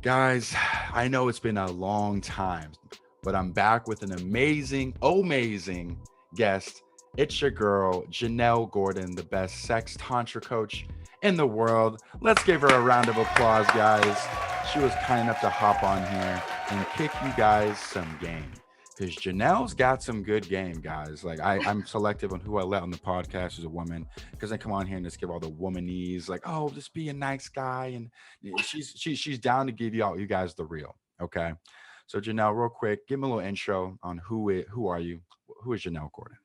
Guys, I know it's been a long time, but I'm back with an amazing guest. It's your girl, Janelle Gordon, the best sex tantra coach in the world. Let's give her a round of applause, guys. She was kind enough to hop on here and kick you guys some game. Because Janelle's got some good game, guys. Like I'm selective on who I let on the podcast as a woman, because I come on here and just give all the womanese, like, oh, just be a nice guy, and she's down to give you guys the real. Okay, so Janelle, real quick, give me a little intro on who are you? Who is Janelle Gordon?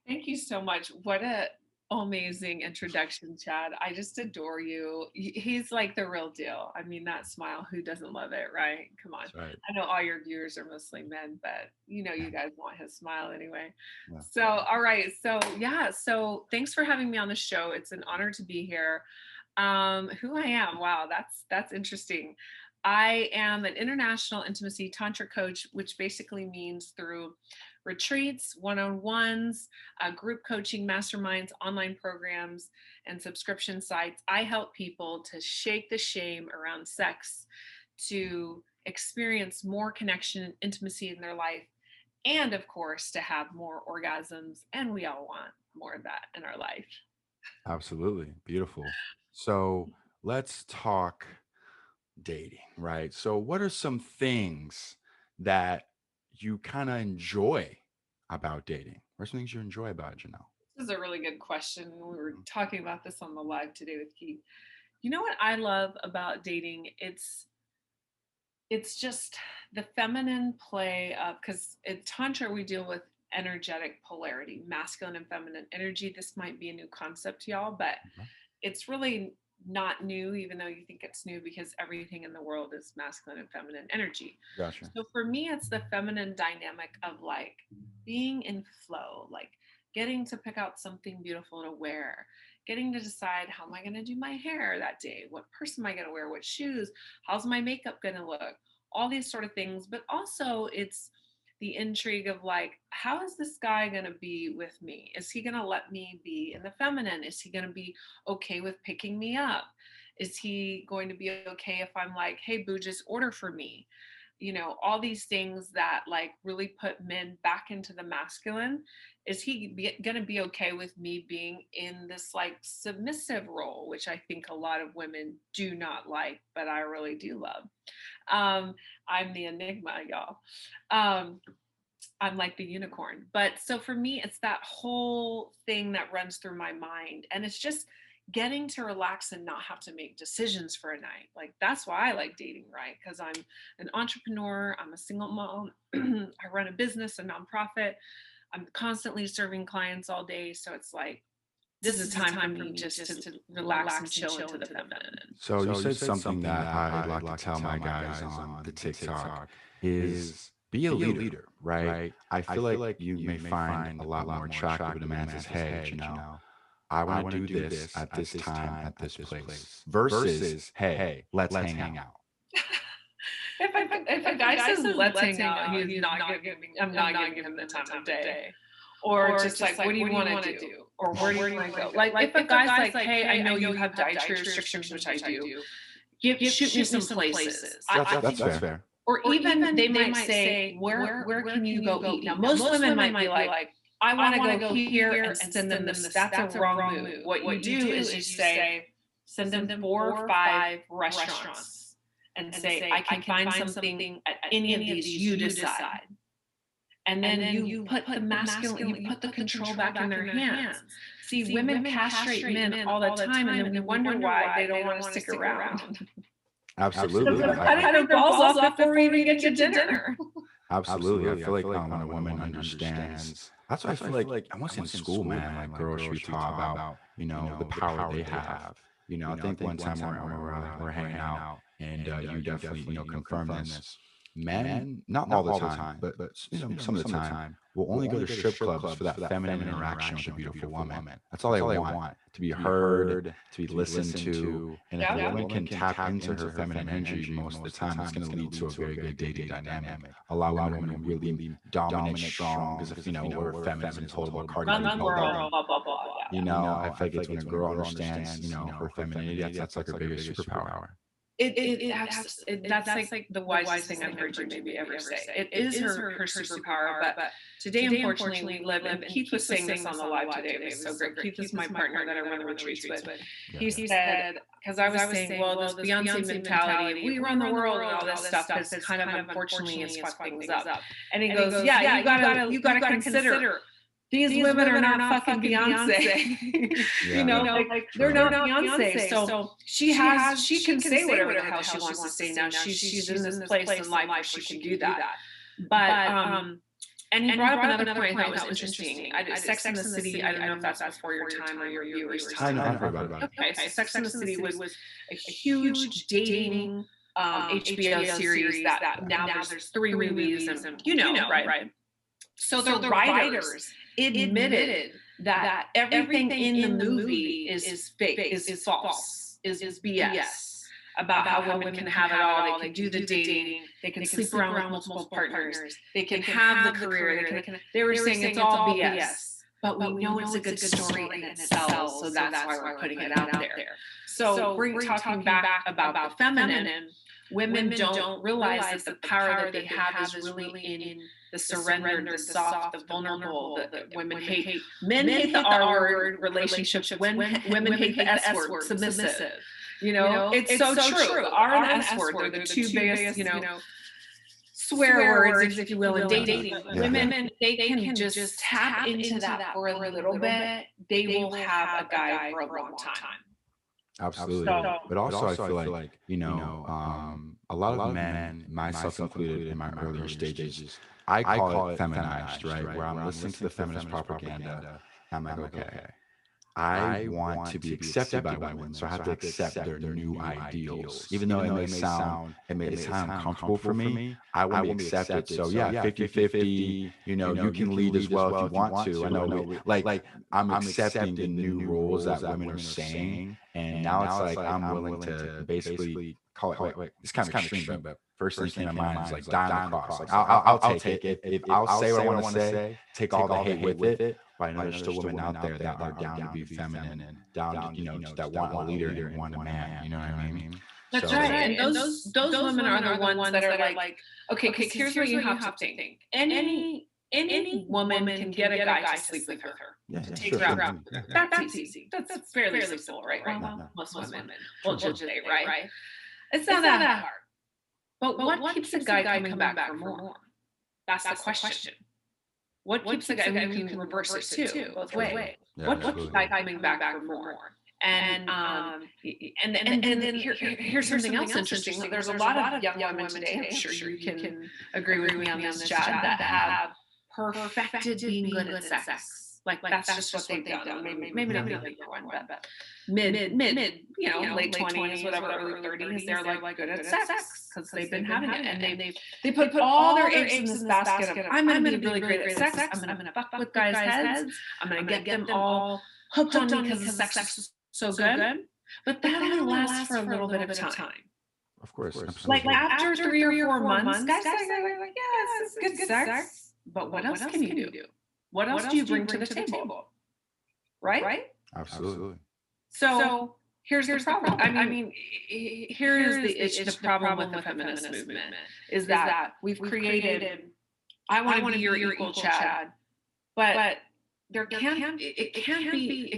Thank you so much. What a amazing introduction, Chad. I just adore you. He's like the real deal. I mean, that smile, who doesn't love it, right? Come on. That's right. I know all your viewers are mostly men, but you guys want his smile anyway. Yeah. So, all right. So, yeah. So, thanks for having me on the show. It's an honor to be here. Who I am. Wow, that's interesting. I am an international intimacy tantra coach, which basically means through retreats, one-on-ones, group coaching, masterminds, online programs, and subscription sites. I help people to shake the shame around sex, to experience more connection and intimacy in their life, and of course, to have more orgasms. And we all want more of that in our life. Absolutely. Beautiful. So let's talk dating, right? So, what are some things that you kind of enjoy about dating? What are some things you enjoy about it, Janelle? This is a really good question. We were talking about this on the live today with Keith. You know what I love about dating? It's just the feminine play of, because in tantra we deal with energetic polarity, masculine and feminine energy. This might be a new concept to y'all, but Okay. it's really not new, even though you think it's new, because everything in the world is masculine and feminine energy. Gotcha. So for me, it's the feminine dynamic of like being in flow, like getting to pick out something beautiful to wear, getting to decide how am I going to do my hair that day, what purse am I going to wear, what shoes, how's my makeup going to look, all these sort of things. But also it's the intrigue of like, how is this guy going to be with me? Is he going to let me be in the feminine? Is he going to be okay with picking me up? Is he going to be okay if I'm like, hey, boo, just order for me? All these things that like really put men back into the masculine. Is he going to be okay with me being in this like submissive role, which I think a lot of women do not like, but I really do love. I'm the enigma, y'all. Um, I'm like the unicorn. But so for me, it's that whole thing that runs through my mind. And it's just getting to relax and not have to make decisions for a night. Like that's why I like dating, right? Because I'm an entrepreneur, I'm a single mom, I run a business, a nonprofit. I'm constantly serving clients all day. So it's like this is a time for me just to relax and chill into the feminine. So, you said something that I like to tell my guys on the TikTok is be a leader, right? I feel like you may find a lot more attractive when a man says, hey, I want to do this at this time, at this place, versus, hey, let's hang out. If a guy says let's hang out, he's not giving. I'm not giving him the time of day. Or just like, what do you want to do? Or where do you want to go? Like if a guy's like, hey, I know you have dietary restrictions, which I do. Shoot me some places. That's fair. Or even they might say, where can you go eat? Now, most women might be like, I want to go here and send them this. That's a wrong move. What you do is you say, send them 4 or 5 restaurants and say, I can find something at any of these, you decide. And then you put the masculine, you put the control back in their hands. See, women castrate men all the time, and then we wonder why they don't want to stick around. Absolutely. They're cutting their balls off before we even get to dinner. Absolutely. I feel like when a woman understands, that's why I feel like I was in school, man. Like girls should talk about, the power they have. I think one time we're hanging out, and you definitely, confirm this. Men, not all the time, but some of the time, will only go to strip clubs for that feminine interaction with a beautiful woman. That's all they want, to be heard, to be listened to. And if a woman can tap into her feminine energy most of the time, it's going to lead to a very good dating dynamic. Allowing women to really dominate strong, because if, we're feminists and told about Cardi B, blah, blah, blah, blah. I feel like it's when a girl understands, her femininity, that's like her biggest superpower. That's like the wisest thing I've heard you maybe ever say. It is her superpower, but today, unfortunately, we live, and Keith was saying this on the live today. It was so great. Keith is my partner that I run the retreats with. He said, because I was saying, well, this Beyonce mentality, we run the world and all this stuff is kind of unfortunately has fucked things up. And he goes, yeah, you gotta consider these women are not fucking Beyonce. Like they're not Beyonce. So she can say whatever the hell she wants to say now. She's in this place in life where she can do that. But and he brought up another point that was interesting. Sex and the City, I don't know if that's before your time or your viewers' time. I know, I've heard about it. Okay, so Sex and the City was a huge dating HBO series that now there's 3 movies and right? So the writers admitted that everything in the movie is fake, is false, is BS about how women can have it all. They can do the dating, they can sleep around with multiple partners, they can have the career. They were saying it's all BS, but we know it's a good story and it sells, so that's why we're putting it out there. So we're talking back about the feminine. Women don't realize that the power that they have is really in the surrender, the soft, the vulnerable. The women hate. Men hate the R word, relationships. Women hate the S word, submissive. It's so true. R and the S word are the two biggest, swear words, if you will, in dating. Women, they can just tap into that for a little bit. They will have a guy for a long time. Absolutely. But also I feel like, a lot of men, myself included in my earlier stages, I call it feminized, right? Where I'm listening to the feminist propaganda. I'm like, okay, I want to be accepted by women, so I have to accept their new ideals. Even though it may sound uncomfortable for me, I want to be accepted. So yeah, 50-50, you can lead as well if you want to. I know, like I'm accepting the new rules that women are saying. And now it's like I'm willing to basically call it it's kind of extreme, but first thing came to mind is like die on the cross. Like I'll take it. If I'll say what I want to say, take all the hate with it. But I know there's still women out there that are down to be feminine and down to, that want a leader and want a man. You know what I mean? That's right. And those women are the ones that are like, okay, here's what you have to think. Any woman can get a guy to sleep with her. To take her out. That's easy. That's fairly simple, right? Well, most women will judge it, right? It's not that hard. But what keeps a guy coming back for more? That's the question. What keeps a guy? You can reverse it too, both ways. What keeps a guy coming back for more? And then here's something else interesting. There's a lot of young women today, I'm sure you can agree with me on this, Chad, that have perfected being good at sex. Like that's just what they've done. Maybe not the younger one, but mid, late 20s, whatever, early 30s, they're like good at sex because they've been having it, and they put all their eggs in this basket of I'm going to be really great at sex. I'm going to fuck with guys' heads. I'm going to get them all hooked on me because the sex is so good. But that only lasts for a little bit of time. Of course. Like after 3 or 4 months, guys are like, yeah, it's good sex. But what else can you do? What else do you bring to the table? Right? Absolutely. So here's the problem. I mean, here's the problem with the feminist movement is that we've created, I want to be your equal, Chad, but it can't be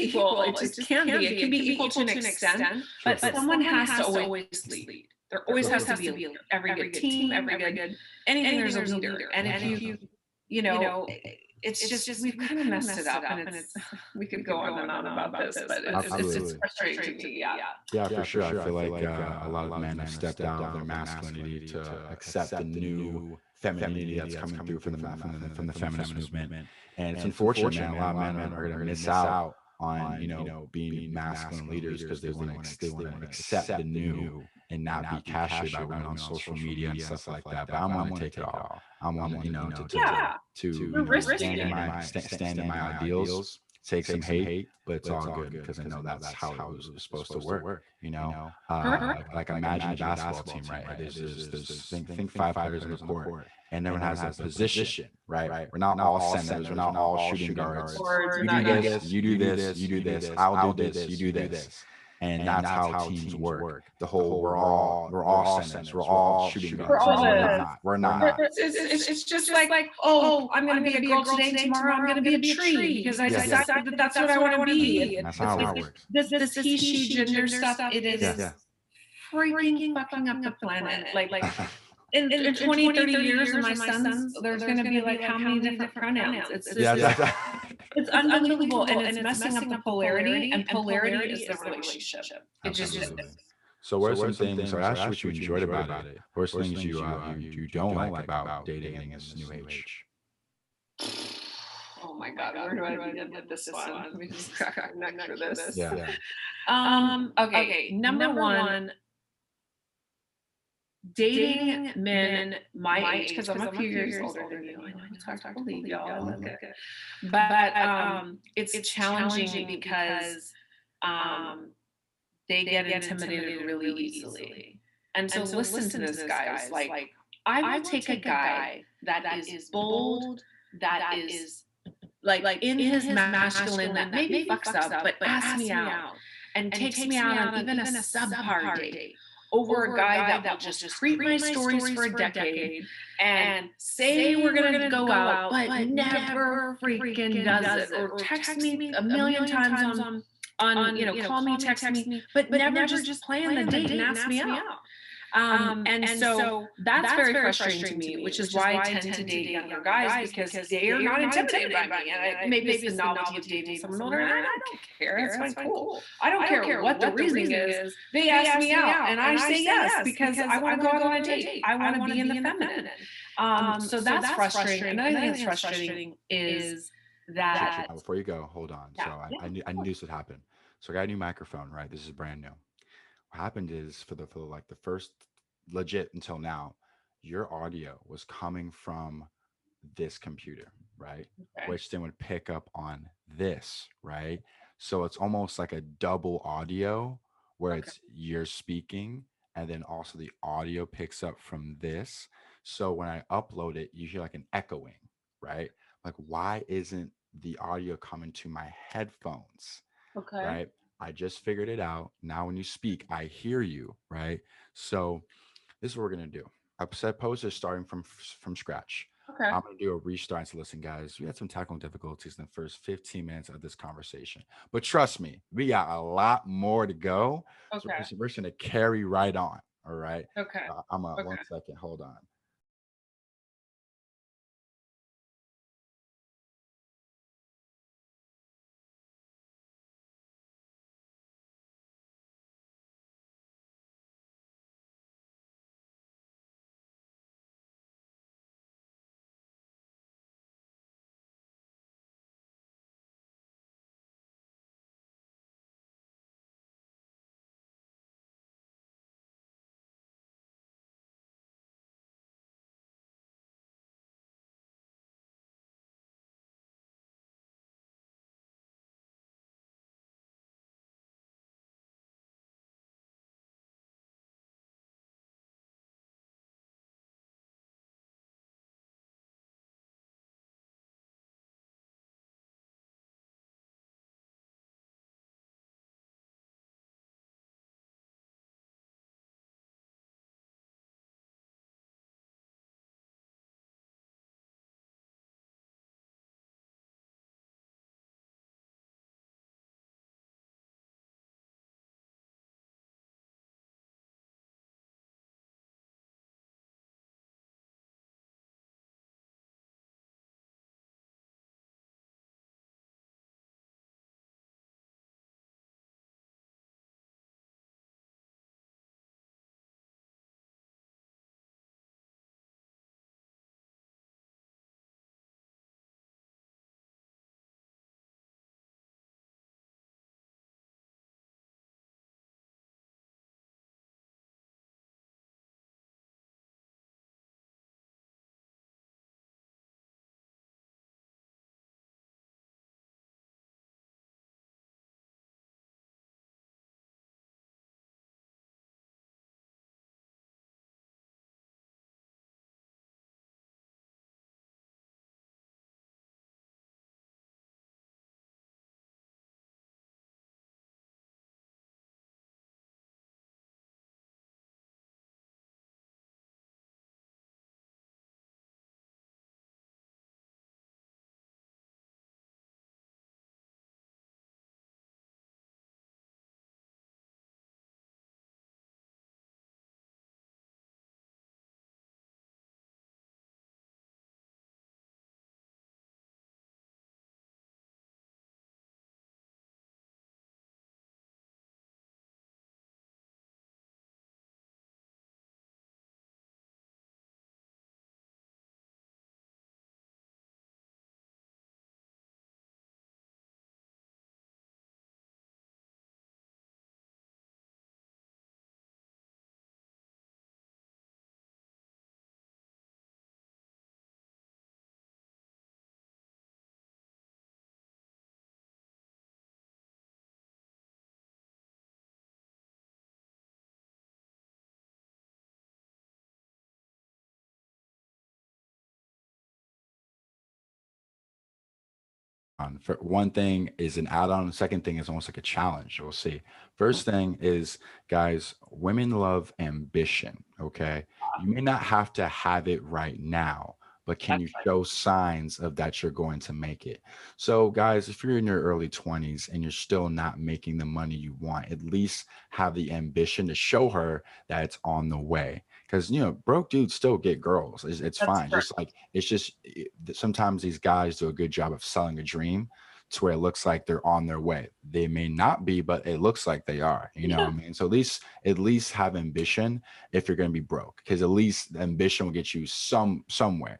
equal. It just can't be. It can be equal to an extent, but someone has to always lead. There always has to be a leader. Every good team, every good anything, there's a leader. And if you it's just we've kind of messed it up, and it's we could go on and on about this, but it's frustrating to me. Yeah, for sure. I feel like a lot of men have stepped out of their masculinity to accept the new femininity that's coming through from the feminist movement, and it's unfortunate, man. A lot of men are going to miss out on being masculine leaders because they want to accept the new and not be casual about women on social media and stuff like that. But I'm willing to take it all. I'm willing, to stand in my ideals. take some hate, but it's all good because I know that's how it was supposed to work. You know, like imagine a basketball team, right? There's think five players on the court, and everyone has a position, right? We're not all centers, we're not all shooting guards. Boards, we're You do not yeah. this, you do this, you do this. I'll do this, you do this. And that's how teams work. The whole we're all centers, we're all shooting We're guards. all No, we're this. not. We're not. It's just like, oh, I'm going to be a girl today. Tomorrow I'm going to be a tree because I Yeah. decided that that's what I want to be. That's how it works. This he, she, gender stuff, it is Yeah. freaking fucking up the planet. Like in 20, 30 years, and my sons, there's going to be like how many different pronouns? It's unbelievable, and it's messing up the polarity, and polarity is the relationship. It just is. So what are some things? So ask you what you enjoyed about it. What are some things you don't like about dating in this new age? Oh my God, where do I begin with this one? Let me just crack our neck for this. Yeah. Okay. Number one, dating men my age, because I'm a few years older than you. I know it's hard to believe, y'all. But it's challenging because they get intimidated really easily. And so listen to this, guys. Like, I will take a guy that is bold, that is like in his masculine, that maybe fucks up, but asks me out and takes me out on even a subpar date over a guy that will just creep my stories for a decade and say we're gonna go out, but never freaking does it, or text me a million times on call me, text me, but never just plan the date and ask me out. And so that's very frustrating to me, which is why I tend to date younger guys, because they are not intimidated by me. And maybe it's the novelty of dating someone older, and I don't care. That's fine, cool. I don't care what the reasoning is. They ask me out, and I say yes because I want to go out on a date. I want to be in the feminine. So that's frustrating. Another thing that's frustrating is that. Before you go, hold on. So I knew this would happen. So I got a new microphone, right? This is brand new. What happened is for the first legit until now, your audio was coming from this computer, right? Okay. Which then would pick up on this, right? So it's almost like a double audio where it's you're speaking and then also the audio picks up from this. So when I upload it, you hear like an echoing, right? Like, why isn't the audio coming to my headphones? Okay. Right? I just figured it out. Now, when you speak, I hear you, right? So this is what we're gonna do. I suppose they're starting from scratch. Okay. I'm gonna do a restart. So listen, guys, we had some technical difficulties in the first 15 minutes of this conversation, but trust me, we got a lot more to go. Okay. So we're just gonna carry right on. All right. Okay. I'm 1 second. Hold on. For one thing is an add-on. The second thing is almost like a challenge. We'll see. First thing is, guys, women love ambition. Okay. You may not have to have it right now, but can you That's right. show signs of that you're going to make it? So, guys, if you're in your early 20s and you're still not making the money you want, at least have the ambition to show her that it's on the way. Because, broke dudes still get girls. It's That's fine. right. Just like it's just sometimes these guys do a good job of selling a dream to where it looks like they're on their way. They may not be, but it looks like they are. You know what I Yeah. mean? So at least have ambition if you're going to be broke, because at least the ambition will get you somewhere.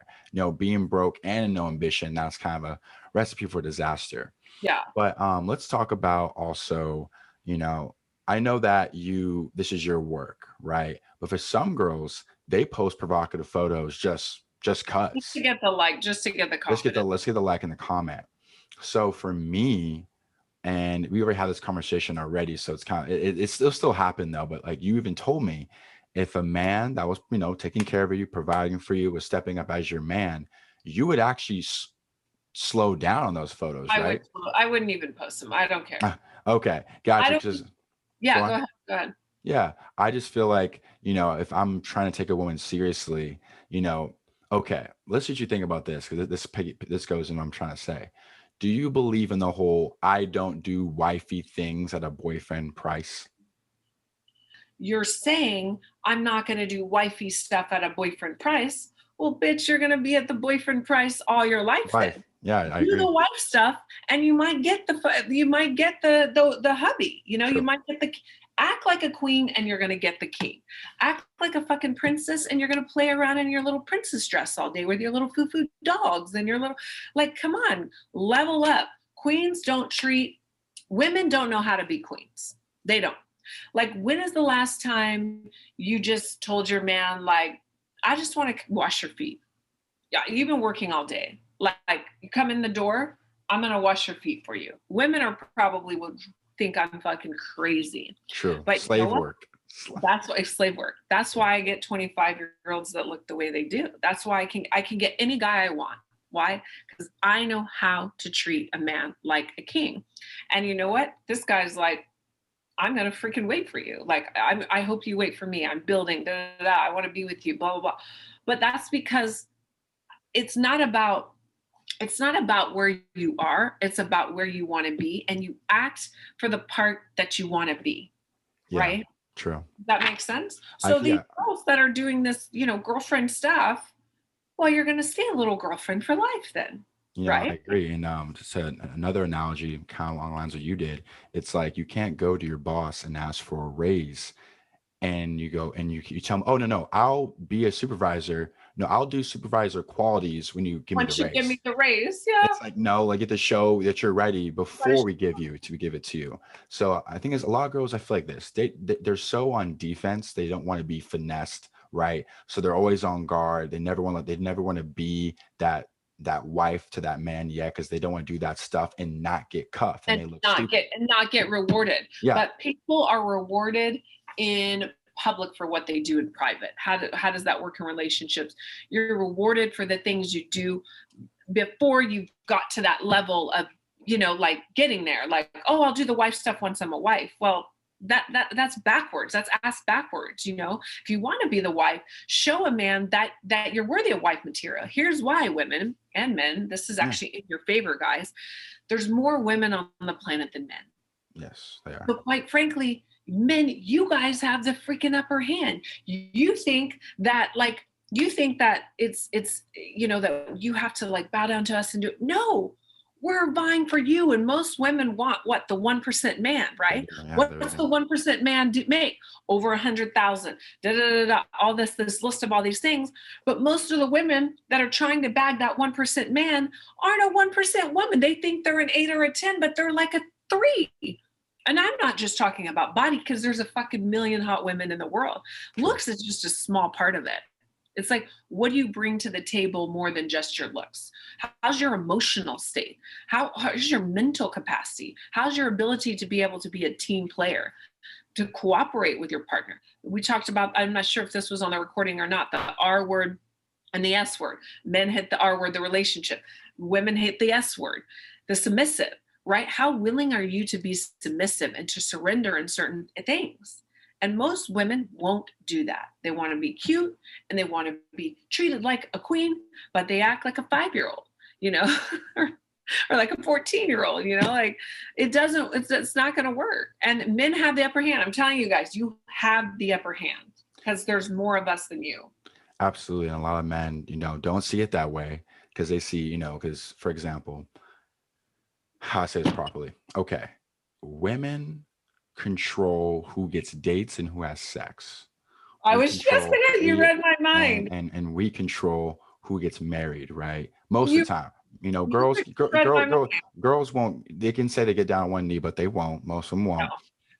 Being broke and no ambition, that's kind of a recipe for disaster. Yeah. But let's talk about also, you know, I know that this is your work, right? But for some girls, they post provocative photos just Just to cuz. get the like, just to get the confidence. Let's get the like in the comment. So for me, and we already had this conversation already, so it's kind of it's still happen though. But like you even told me, if a man that was taking care of you, providing for you, was stepping up as your man, you would actually slow down on those photos, I would, right? I wouldn't even post them. I don't care. Ah, okay, I gotcha. don't, Because go yeah, go on. ahead. Go ahead. Yeah, I just feel like, if I'm trying to take a woman seriously, okay, let's let you think about this, because this goes in what I'm trying to say. Do you believe in the whole I don't do wifey things at a boyfriend price? You're saying I'm not going to do wifey stuff at a boyfriend price. Well, bitch, you're going to be at the boyfriend price all your life Wife. then. Yeah, I Do agree. the wife stuff and you might get the hubby, you True. might get the act like a queen and you're going to get the king. Act like a fucking princess and you're going to play around in your little princess dress all day with your little foo-foo dogs and your little, like, come on, level up. Women don't know how to be queens. They don't. Like, when is the last time you just told your man, like, I just want to wash your feet? Yeah, you've been working all day. Like, you come in the door, I'm gonna wash your feet for you. Women are probably would think I'm fucking crazy. True. But you know Slave what? work. That's why it's slave work. That's why I get 25-year-olds that look the way they do. That's why I can get any guy I want. Why? Because I know how to treat a man like a king. And you know what? This guy's like, I'm gonna freaking wait for you. Like, I hope you wait for me. I'm building. Da, da, da, I want to be with you. Blah blah blah. But that's because it's not about where you are, it's about where you want to be, and you act for the part that you want to be, Yeah, right? true. That makes sense. I So these yeah, girls that are doing this, girlfriend stuff, well, you're going to stay a little girlfriend for life then, I right? agree. And just another analogy, kind of along the lines of what you did. It's like you can't go to your boss and ask for a raise, and you go and you tell them, oh no, I'll be a supervisor. No, I'll do supervisor qualities when you give me the Once you give raise. me the raise, yeah. It's like, no, like, get to show that you're ready What before is- we give it to you. So I think there's a lot of girls I feel like this. They're so on defense, they don't want to be finessed, right? So they're always on guard. They never want to be that wife to that man yet, because they don't want to do that stuff and not get cuffed and and they look not stupid. get rewarded. Yeah. But people are rewarded in public for what they do in private. How does that work in relationships? You're rewarded for the things you do before you got to that level of, like, getting there. Like, oh, I'll do the wife stuff once I'm a wife. Well, that's backwards. That's ass backwards. If you want to be the wife, show a man that you're worthy of wife material. Here's why, women and men, this is Yeah. actually in your favor, guys. There's more women on the planet than men. Yes, they are. But quite frankly, men, you guys have the freaking upper hand. You think that, it's that you have to, like, bow down to us and do it. No, we're vying for you. And most women want what? The 1% man, They right? do. Yeah, What's the 1% man make? Over 100,000. Da, da, da, da, all this list of all these things. But most of the women that are trying to bag that 1% man aren't a 1% woman. They think they're an 8 or a 10, but they're like a 3. And I'm not just talking about body, because there's a fucking million hot women in the world. True. Looks is just a small part of it. It's like, what do you bring to the table more than just your looks? How's your emotional state? How's your mental capacity? How's your ability to be able to be a team player, to cooperate with your partner? We talked about, I'm not sure if this was on the recording or not, the R word and the S word. Men hit the R word, the relationship. Women hate the S word. the submissive, right? How willing are you to be submissive and to surrender in certain things? And most women won't do that. They want to be cute and they want to be treated like a queen, but they act like a 5-year-old, you know, or like a 14-year-old, you know, like it's not going to work. And men have the upper hand. I'm telling you guys, you have the upper hand because there's more of us than you. Absolutely. And a lot of men, don't see it that way because they see, because for example, how I say this properly. Okay. Women control who gets dates and who has sex. I We was just control gonna, you we read my mind. and we control who gets married, right? Most of You, the time. you read my mind. Girls won't, they can say they get down on one knee, but they won't. Most of them No, won't.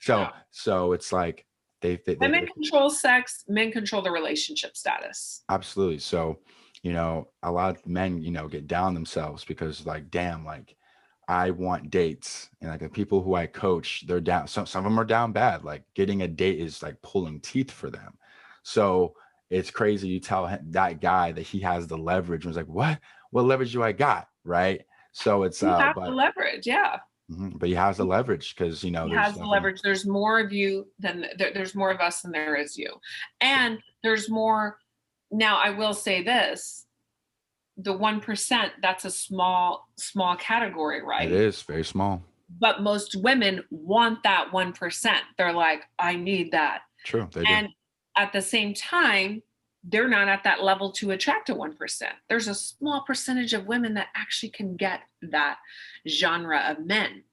no. So it's like Women they control sex, men control the relationship status. absolutely. So, a lot of men, get down themselves because like, damn, like I want dates. And like the people who I coach, they're down. Some of them are down bad. Like getting a date is like pulling teeth for them. So it's crazy. You tell that guy that he has the leverage. And it's like, what leverage do I got? Right. So it's, You have the leverage, yeah. but he has the leverage because, He there's has the nothing. leverage. There's more of you than there's more of us than there is you. And there's more. Now, I will say this, the 1%, that's a small category, It right? is very small. But most women want that 1%. They're like, I need that. True. They do. And at the same time, they're not at that level to attract a 1%. There's a small percentage of women that actually can get that genre of men,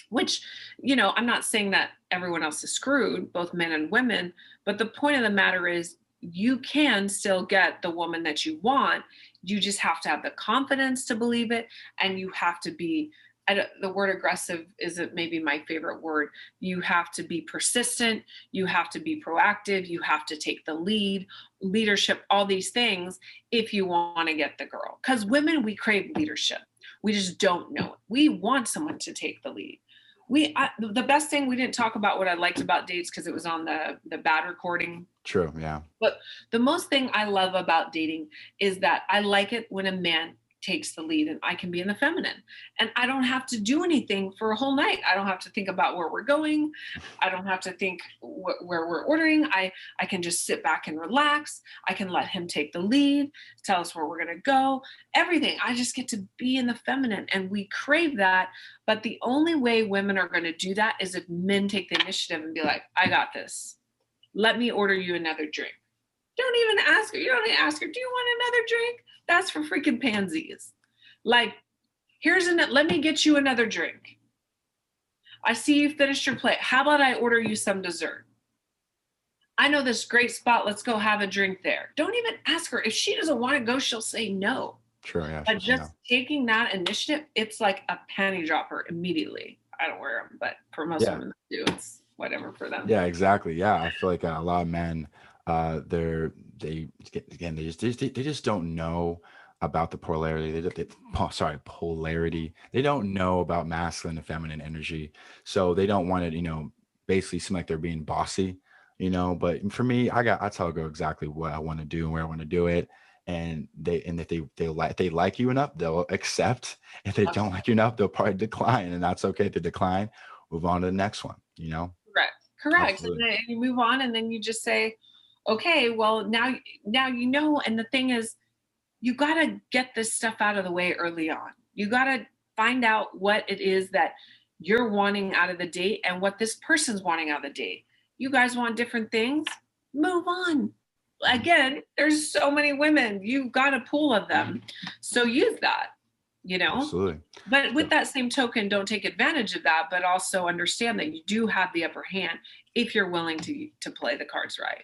which, I'm not saying that everyone else is screwed, both men and women, but the point of the matter is you can still get the woman that you want. You just have to have the confidence to believe it, and you have to be, the word aggressive isn't maybe my favorite word. You have to be persistent. You have to be proactive. You have to take the leadership, all these things if you want to get the girl. Because women, we crave leadership. We just don't know it. We want someone to take the lead. The best thing, we didn't talk about what I liked about dates because it was on the bad recording. True. Yeah. But the most thing I love about dating is that I like it when a man takes the lead and I can be in the feminine and I don't have to do anything for a whole night. I don't have to think about where we're going. I don't have to think where we're ordering. I can just sit back and relax. I can let him take the lead, tell us where we're going to go, everything. I just get to be in the feminine, and we crave that. But the only way women are going to do that is if men take the initiative and be like, I got this. Let me order you another drink. Don't even ask her. You don't even ask her, do you want another drink? That's for freaking pansies. Like, let me get you another drink. I see you finished your plate. How about I order you some dessert? I know this great spot. Let's go have a drink there. Don't even ask her. If she doesn't want to go, she'll say no. True. Yeah. But just taking that initiative, it's like a panty dropper immediately. I don't wear them, but for most women do, it's whatever for them. Yeah, exactly. Yeah, I feel like a lot of men, they just don't know about the polarity. Polarity. They don't know about masculine and feminine energy, so they don't want to, basically seem like they're being bossy, But for me, I tell a girl exactly what I want to do and where I want to do it, and if they like you enough, they'll accept. If they don't like you enough, they'll probably decline, and that's okay to decline. Move on to the next one. Correct. Absolutely. And then you move on, and then you just say, okay, well, now and the thing is, you got to get this stuff out of the way early on. You got to find out what it is that you're wanting out of the date and what this person's wanting out of the date. You guys want different things? Move on. Again, there's so many women. You've got a pool of them. So use that, Absolutely. But with that same token, don't take advantage of that, but also understand that you do have the upper hand if you're willing to play the cards right.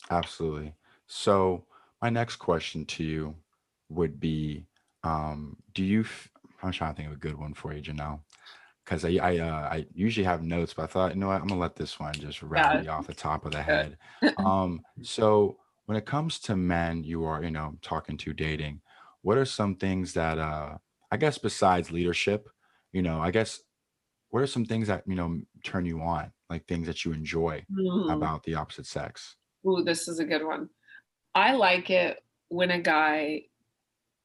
Absolutely. So my next question to you would be, I'm trying to think of a good one for you, Janelle, because I usually have notes, but I thought, you know what, I'm gonna let this one just rattle you off the top of the head. So when it comes to men you are, talking to, dating, what are some things that, I guess besides leadership, I guess, what are some things that, turn you on, like things that you enjoy about the opposite sex? Ooh, this is a good one. I like it when a guy,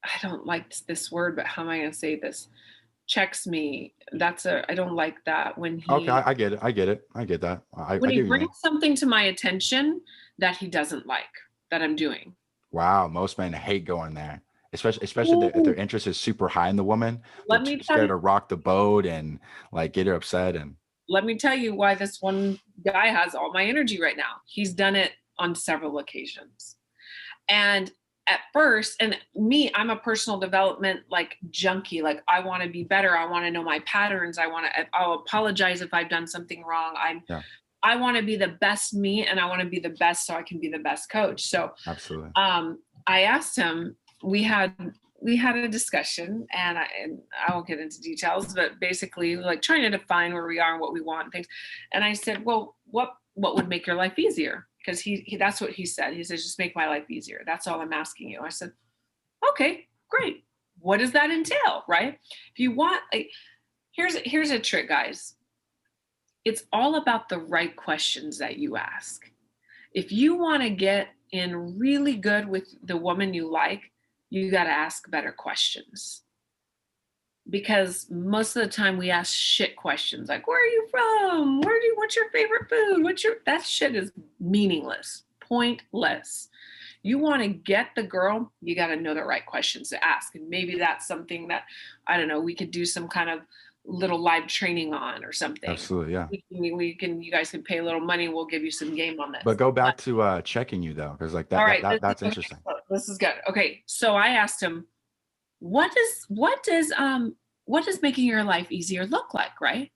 I don't like this word, but how am I going to say this? checks me, I don't like that when Okay, he I get it. I get it. I get that. when I he get what you mean. brings something to my attention that he doesn't like that I'm doing. Wow, most men hate going there, especially if their Ooh, interest is super high in the woman. They're let too me tell scared you to rock the boat and like get her upset. And let me tell you why this one guy has all my energy right now. He's done it on several occasions. And at first, and me, I'm a personal development like junkie. Like I want to be better. I want to know my patterns. I'll apologize if I've done something wrong. yeah, I want to be the best me, and I want to be the best so I can be the best coach. So absolutely. I asked him, we had a discussion, and I won't get into details, but basically like trying to define where we are and what we want and things. And I said, well, what would make your life easier? Because he that's what he said. He says, just make my life easier. That's all I'm asking you. I said, okay, great. What does that entail? Right? If you want, like, here's a trick, guys. It's all about the right questions that you ask. If you want to get in really good with the woman you like, you got to ask better questions. Because most of the time we ask shit questions like, where are you from? What's your favorite food? That shit is meaningless, pointless. You want to get the girl, you got to know the right questions to ask. And maybe that's something that, I don't know, we could do some kind of little live training on or something. Absolutely, yeah. You guys can pay a little money. We'll give you some game on But this. go back to checking you though, because like All right, that's interesting. this is good. Okay, so I asked him, what does making your life easier look like, right?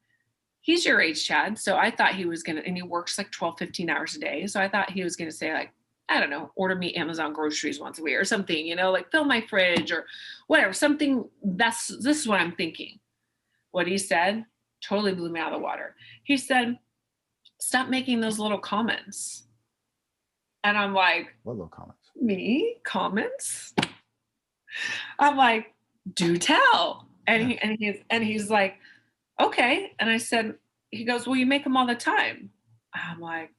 He's your age, Chad. So I thought he was gonna, and he works like 12, 15 hours a day. So I thought he was gonna say like, I don't know, order me Amazon groceries once a week or something, like fill my fridge or whatever, something. This is what I'm thinking. What he said totally blew me out of the water. He said, stop making those little comments. And I'm like, What little comments? me? Comments? I'm like, do tell. And Yeah. he's like, okay. And I said, he goes, well, you make them all the time. I'm like,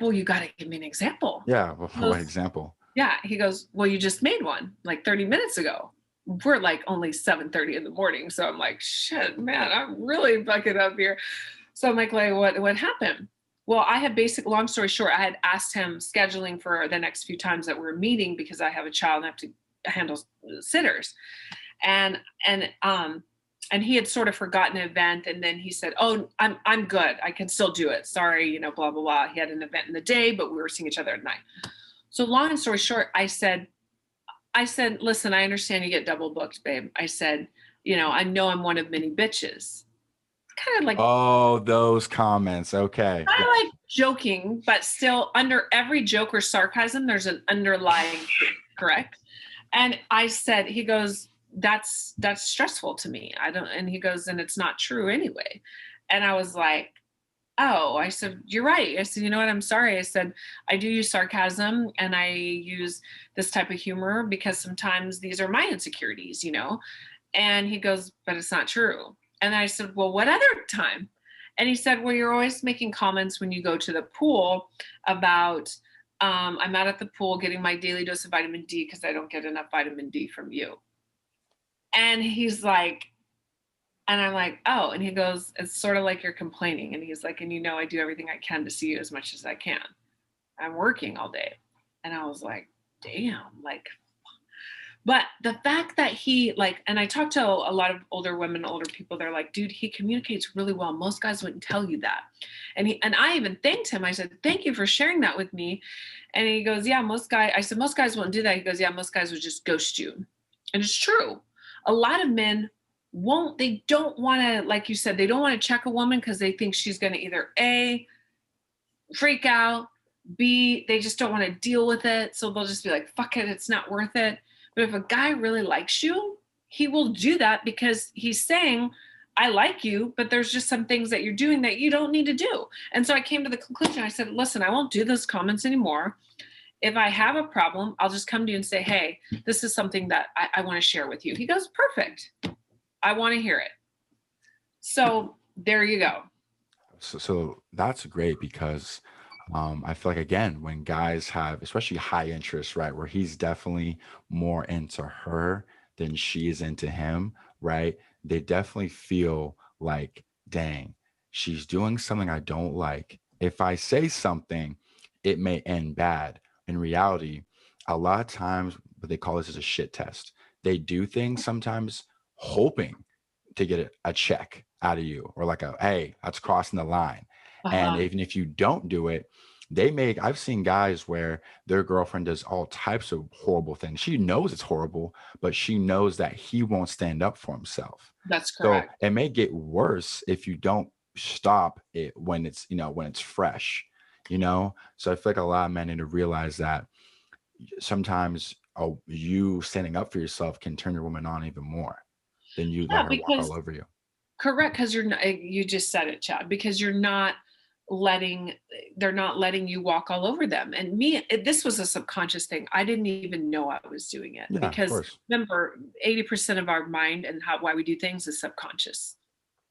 well, you got to give me an example. Yeah. Well, He what goes, example? yeah. He goes, well, you just made one like 30 minutes ago. We're like only 7:30 in the morning. So I'm like, shit, man, I'm really bucking up here. So I'm like, what happened? Well, I had long story short, I had asked him scheduling for the next few times that we're meeting because I have a child and I have to handle sitters. And and he had sort of forgotten an event, and then he said, oh, I'm good, I can still do it, sorry, blah blah blah. He had an event in the day, but we were seeing each other at night. So long story short, I said, listen, I understand you get double booked, babe. I said, I know I'm one of many bitches. Kind of like Oh, those comments. Okay. kind Yeah. of like joking, but still under every joke or sarcasm, there's an underlying truth, correct? And I said, he goes, that's stressful to me. I don't, and he goes, and it's not true anyway. And I was like, oh, I said, you're right. I said, you know what? I'm sorry. I said, I do use sarcasm and I use this type of humor because sometimes these are my insecurities. And he goes, but it's not true. And I said, well, what other time? And he said, well, you're always making comments when you go to the pool about, I'm out at the pool getting my daily dose of vitamin D because I don't get enough vitamin D from you. And he's like, and I'm like, oh, and he goes, it's sort of like you're complaining. And he's like, and I do everything I can to see you as much as I can. I'm working all day. And I was like, damn, like, but the fact that he like, and I talked to a lot of older women, older people, they're like, dude, he communicates really well. Most guys wouldn't tell you that. And I even thanked him. I said, thank you for sharing that with me. And he goes, yeah, I said, most guys wouldn't do that. He goes, yeah, most guys would just ghost you. And it's true. A lot of men they don't want to, like you said, they don't want to check a woman because they think she's going to either A, freak out, B, they just don't want to deal with it. So they'll just be like, fuck it, it's not worth it. But if a guy really likes you, he will do that because he's saying, I like you, but there's just some things that you're doing that you don't need to do. And so I came to the conclusion. I said, listen, I won't do those comments anymore. If I have a problem, I'll just come to you and say, hey, this is something that I want to share with you. He goes, perfect. I want to hear it. So there you go. So that's great because I feel like again, when guys have especially high interest, right, where he's definitely more into her than she's into him, right? They definitely feel like, dang, she's doing something I don't like. If I say something, it may end bad. In reality, a lot of times, what they call this is a shit test. They do things sometimes hoping to get a check out of you, or like a, hey, that's crossing the line. And Uh-huh. even if you don't do it, I've seen guys where their girlfriend does all types of horrible things. She knows it's horrible, but she knows that he won't stand up for himself. That's So correct. it may get worse if you don't stop it when it's, when it's fresh, So I feel like a lot of men need to realize that sometimes, you standing up for yourself can turn your woman on even more than you let Yeah, her walk all because over you. correct, because you're not, you just said it, Chad, because you're not letting, they're not letting you walk all over them. And this was a subconscious thing. I didn't even know I was doing it, Yeah, of because course. remember, 80% of our mind and why we do things is subconscious.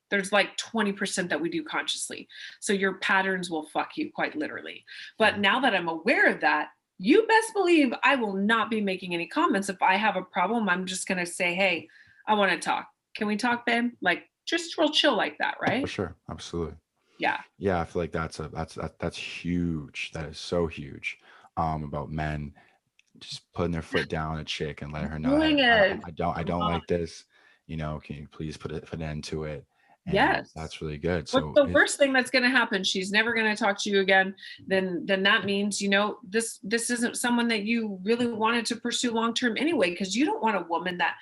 There's like 20% that we do consciously. So your patterns will fuck you quite literally. But Mhm. now that I'm aware of that, you best believe I will not be making any comments. If I have a problem, I'm just going to say, hey, I want to talk. Can we talk, babe? Like just real chill like that, For right? sure. Absolutely. Yeah. Yeah, I feel like that's huge. That is so huge. About men just putting their foot down a chick and letting her know, hey, Doing it. I Come don't on. like this. Can you please put an end to it? And Yes. that's really good. What's So the it's worst thing that's going to happen? She's never going to talk to you again. Then that means, this isn't someone that you really wanted to pursue long term anyway, because you don't want a woman that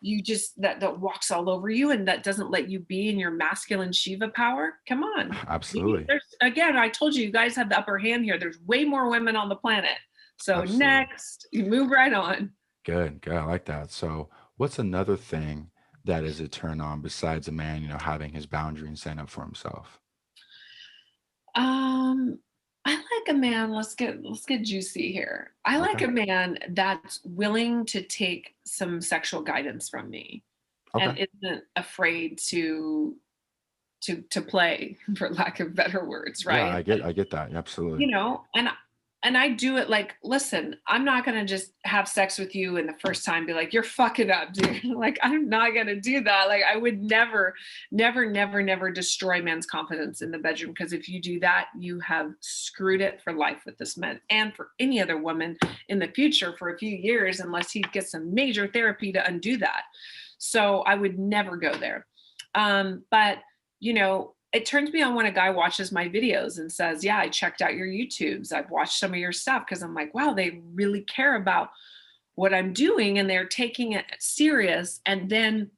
you just that walks all over you and that doesn't let you be in your masculine Shiva power. Come on. absolutely, There's, again, I told you, you guys have the upper hand here. There's way more women on the planet. So absolutely. next, you move right on. Good, good. I like that. So what's another thing that is a turn on besides a man, having his boundary and standing up for himself? Um, I like a man, let's get juicy here. I like Okay. a man that's willing to take some sexual guidance from me Okay. and isn't afraid to play, for lack of better words, Yeah, right? I get that. Absolutely. And I do it like, listen, I'm not gonna just have sex with you and the first time be like, you're fucking up, dude. Like, I'm not gonna do that. Like, I would never, never, never, never destroy man's confidence in the bedroom. Because if you do that, you have screwed it for life with this man and for any other woman in the future for a few years, unless he gets some major therapy to undo that. So I would never go there. But it turns me on when a guy watches my videos and says, yeah, I checked out your YouTubes. I've watched some of your stuff, because I'm like, wow, they really care about what I'm doing and they're taking it serious. And then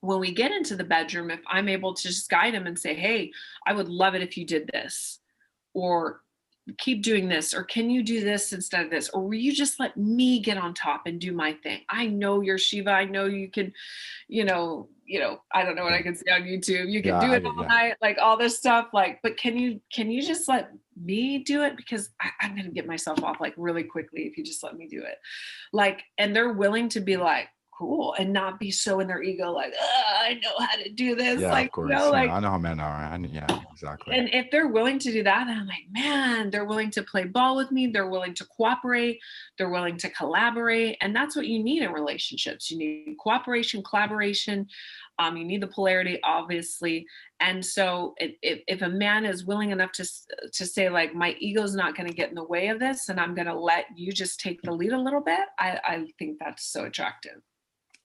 when we get into the bedroom, if I'm able to just guide him and say, hey, I would love it if you did this, or keep doing this, or can you do this instead of this, or will you just let me get on top and do my thing? I know you're Shiva. I know you can, I don't know what I Yeah. can say on YouTube. You can Yeah, do I it get all yeah. night, like all this stuff. Like, but can you just let me do it? Because I'm gonna get myself off like really quickly if you just let me do it. Like, and they're willing to be like, cool, and not be so in their ego, like, I know how to do this. Yeah, of Like, course. Yeah, like, I know how men are. Yeah, exactly. and if they're willing to do that, then I'm like, man, they're willing to play ball with me. They're willing to cooperate. They're willing to collaborate. And that's what you need in relationships. You need cooperation, collaboration. You need the polarity, obviously. And so if a man is willing enough to say, like, my ego's not going to get in the way of this, and I'm going to let you just take the lead a little bit, I think that's so attractive.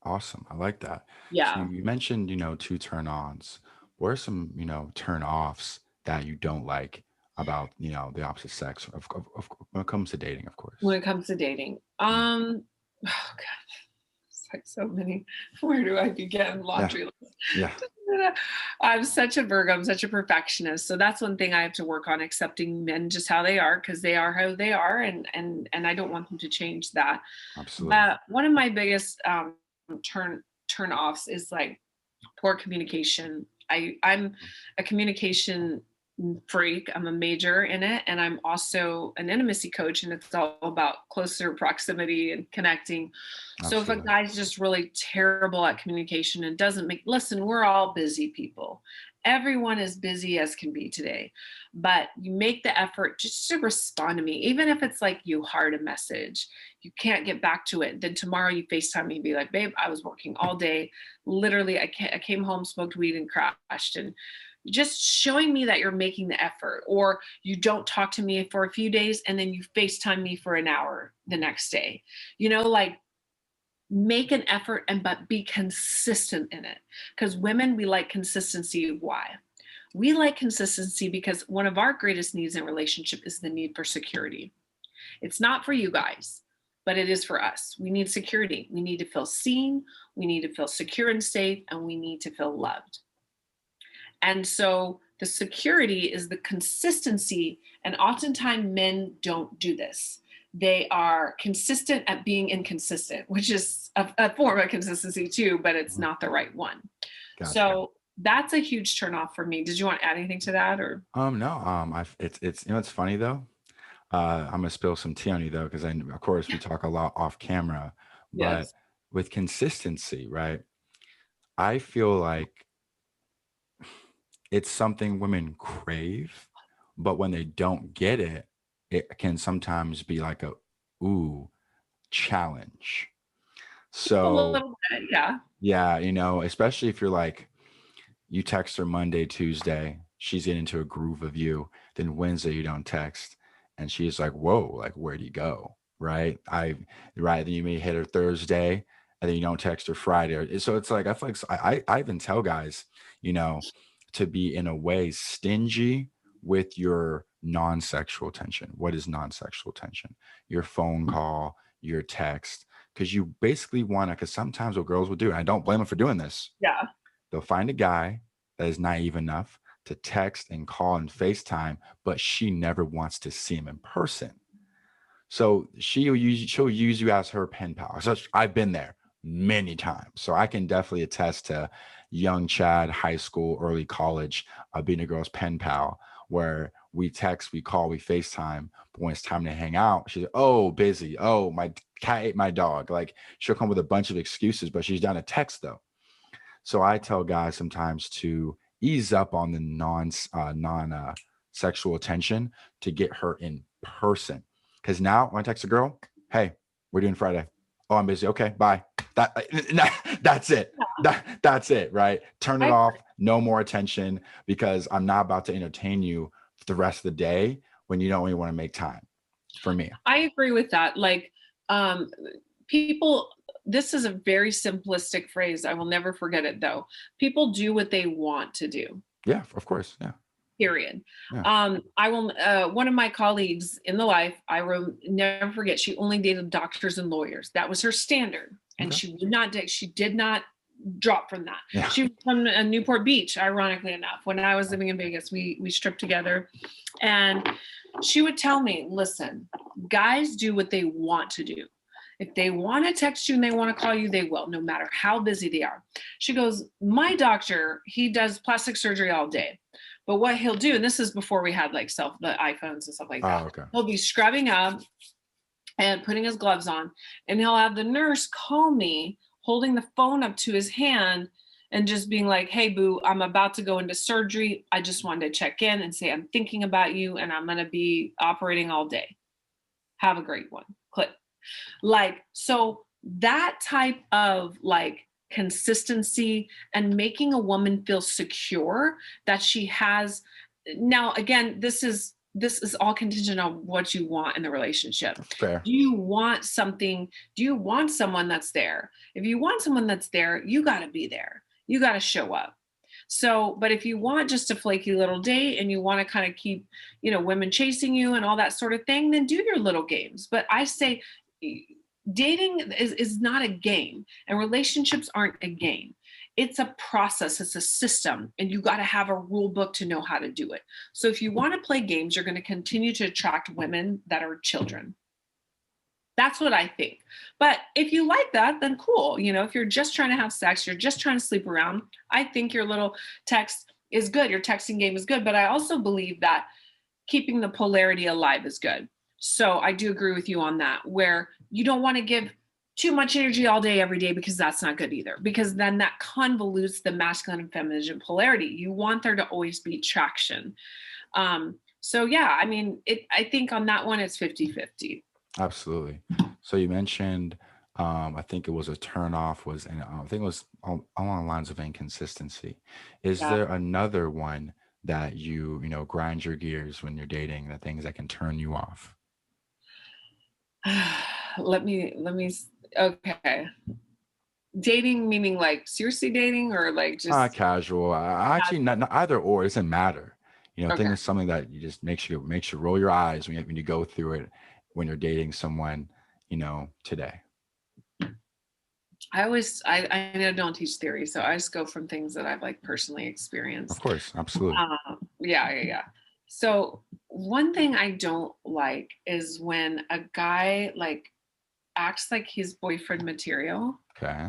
Awesome. I like that. So Yeah. you mentioned, two turn ons. What are some, turn offs that you don't like about, the opposite sex when it comes to dating, of When course? it comes to dating. Mm. Oh God, it's like so many. Where do I begin? Yeah. Laundry list. Yeah. I'm such a Virgo. I'm such a perfectionist. So that's one thing I have to work on, accepting men just how they are, because they are how they are, and I don't want them to change that. Absolutely. But one of my biggest turn offs is like poor communication. I'm a communication freak. I'm a major in it, and I'm also an intimacy coach, and it's all about closer proximity and connecting. So if a Absolutely. guy's just really terrible at communication and doesn't make, listen, we're all busy people, Everyone is busy as can be today, but you make the effort just to respond to me. Even if it's like you heart a message, you can't get back to it. Then tomorrow you FaceTime me and be like, babe, I was working all day. Literally, I came home, smoked weed, and crashed. And just showing me that you're making the effort, or you don't talk to me for a few days and then you FaceTime me for an hour the next day. Like, make an effort and but be consistent in it. Because women, we like consistency. Why? We like consistency because one of our greatest needs in relationship is the need for security. It's not for you guys, but it is for us. We need security. We need to feel seen, we need to feel secure and safe, and we need to feel loved. And so the security is the consistency. And oftentimes men don't do this. They are consistent at being inconsistent, which is a form of consistency too, but it's not the right one. Gotcha. So that's a huge turnoff for me. Did you want to add anything to that, or? No, it's it's funny though. I'm gonna spill some tea on you though, because of course we talk a lot off camera, but Yes. with consistency, right? I feel like it's something women crave, but when they don't get it, it can sometimes be like a ooh challenge. A So little bit, yeah. yeah, especially if you're like you text her Monday, Tuesday, she's getting into a groove of you. Then Wednesday you don't text, and she's like, "Whoa, like where do you go?" Right? Right. Then you may hit her Thursday, and then you don't text her Friday. So it's like I feel like I even tell guys, you know, to be in a way stingy with your non-sexual tension. What is non-sexual tension? Your phone call, your text, because you basically want to. Because sometimes what girls will do, and I don't blame them for doing this, Yeah. they'll find a guy that is naive enough to text and call and FaceTime, but she never wants to see him in person. So she'll use you as her pen pal. So I've been there many times. So I can definitely attest to young Chad, high school, early college, being a girl's pen pal, where we text, we call, we FaceTime, but when it's time to hang out, she's like, oh, busy. Oh, my cat ate my dog. Like she'll come with a bunch of excuses, but she's down to text though. So I tell guys sometimes to ease up on the non sexual attention to get her in person. Because now when I text a girl, hey, we're doing Friday. Oh, I'm busy. Okay, bye. That's it. That's it. Right. Turn it I off. No more attention because I'm not about to entertain you for the rest of the day when you don't even want to make time for me. I agree with that. Like, um, people, this is a very simplistic phrase. I will never forget it though. People do what they want to do. Yeah, of course. Yeah. Period. Yeah. I will. One of my colleagues in the life, I will never forget. She only dated doctors and lawyers. That was her standard, and Okay. she would not date. She did not drop from that. Yeah. She was from Newport Beach, ironically enough. When I was living in Vegas, we stripped together, and she would tell me, "Listen, guys do what they want to do. If they want to text you and they want to call you, they will, no matter how busy they are." She goes, "My doctor, he does plastic surgery all day. But what he'll do, and this is before we had like the iPhones and stuff like Oh, that, okay. he'll be scrubbing up and putting his gloves on, and he'll have the nurse call me, holding the phone up to his hand and just being like, hey, boo, I'm about to go into surgery. I just wanted to check in and say I'm thinking about you, and I'm going to be operating all day. Have a great one." Click. Like, so that type of like consistency and making a woman feel secure that she has. Now again, this is all contingent on what you want in the relationship. Fair. Do you want something? Do you want someone that's there? If you want someone that's there, you got to be there. You got to show up. So, but if you want just a flaky little date and you want to kind of keep, women chasing you and all that sort of thing, then do your little games. But I say dating is not a game, and relationships aren't a game. It's a process, it's a system, and you got to have a rule book to know how to do it. So if you want to play games, you're going to continue to attract women that are children. That's what I think. But if you like that, then cool. If you're just trying to have sex, you're just trying to sleep around, I think your little text is good. Your texting game is good. But I also believe that keeping the polarity alive is good. So I do agree with you on that, where you don't want to give too much energy all day, every day, because that's not good either. Because then that convolutes the masculine and feminine polarity. You want there to always be traction. So yeah, I mean, I think on that one, it's 50-50. Absolutely. So you mentioned, I think it was a turn off was, and I think it was along the lines of inconsistency. Is Yeah. there another one that you know, grind your gears when you're dating, the things that can turn you off? Okay. Dating meaning like seriously dating or like just Casual. Actually, not either or. It doesn't matter. You know, I think okay. it's something that you just makes you roll your eyes when you go through it when you're dating someone, you know, today. I don't teach theory, so I just go from things that I've like personally Of experienced. course, absolutely. Yeah. So one thing I don't like is when a guy like acts like he's boyfriend material Okay.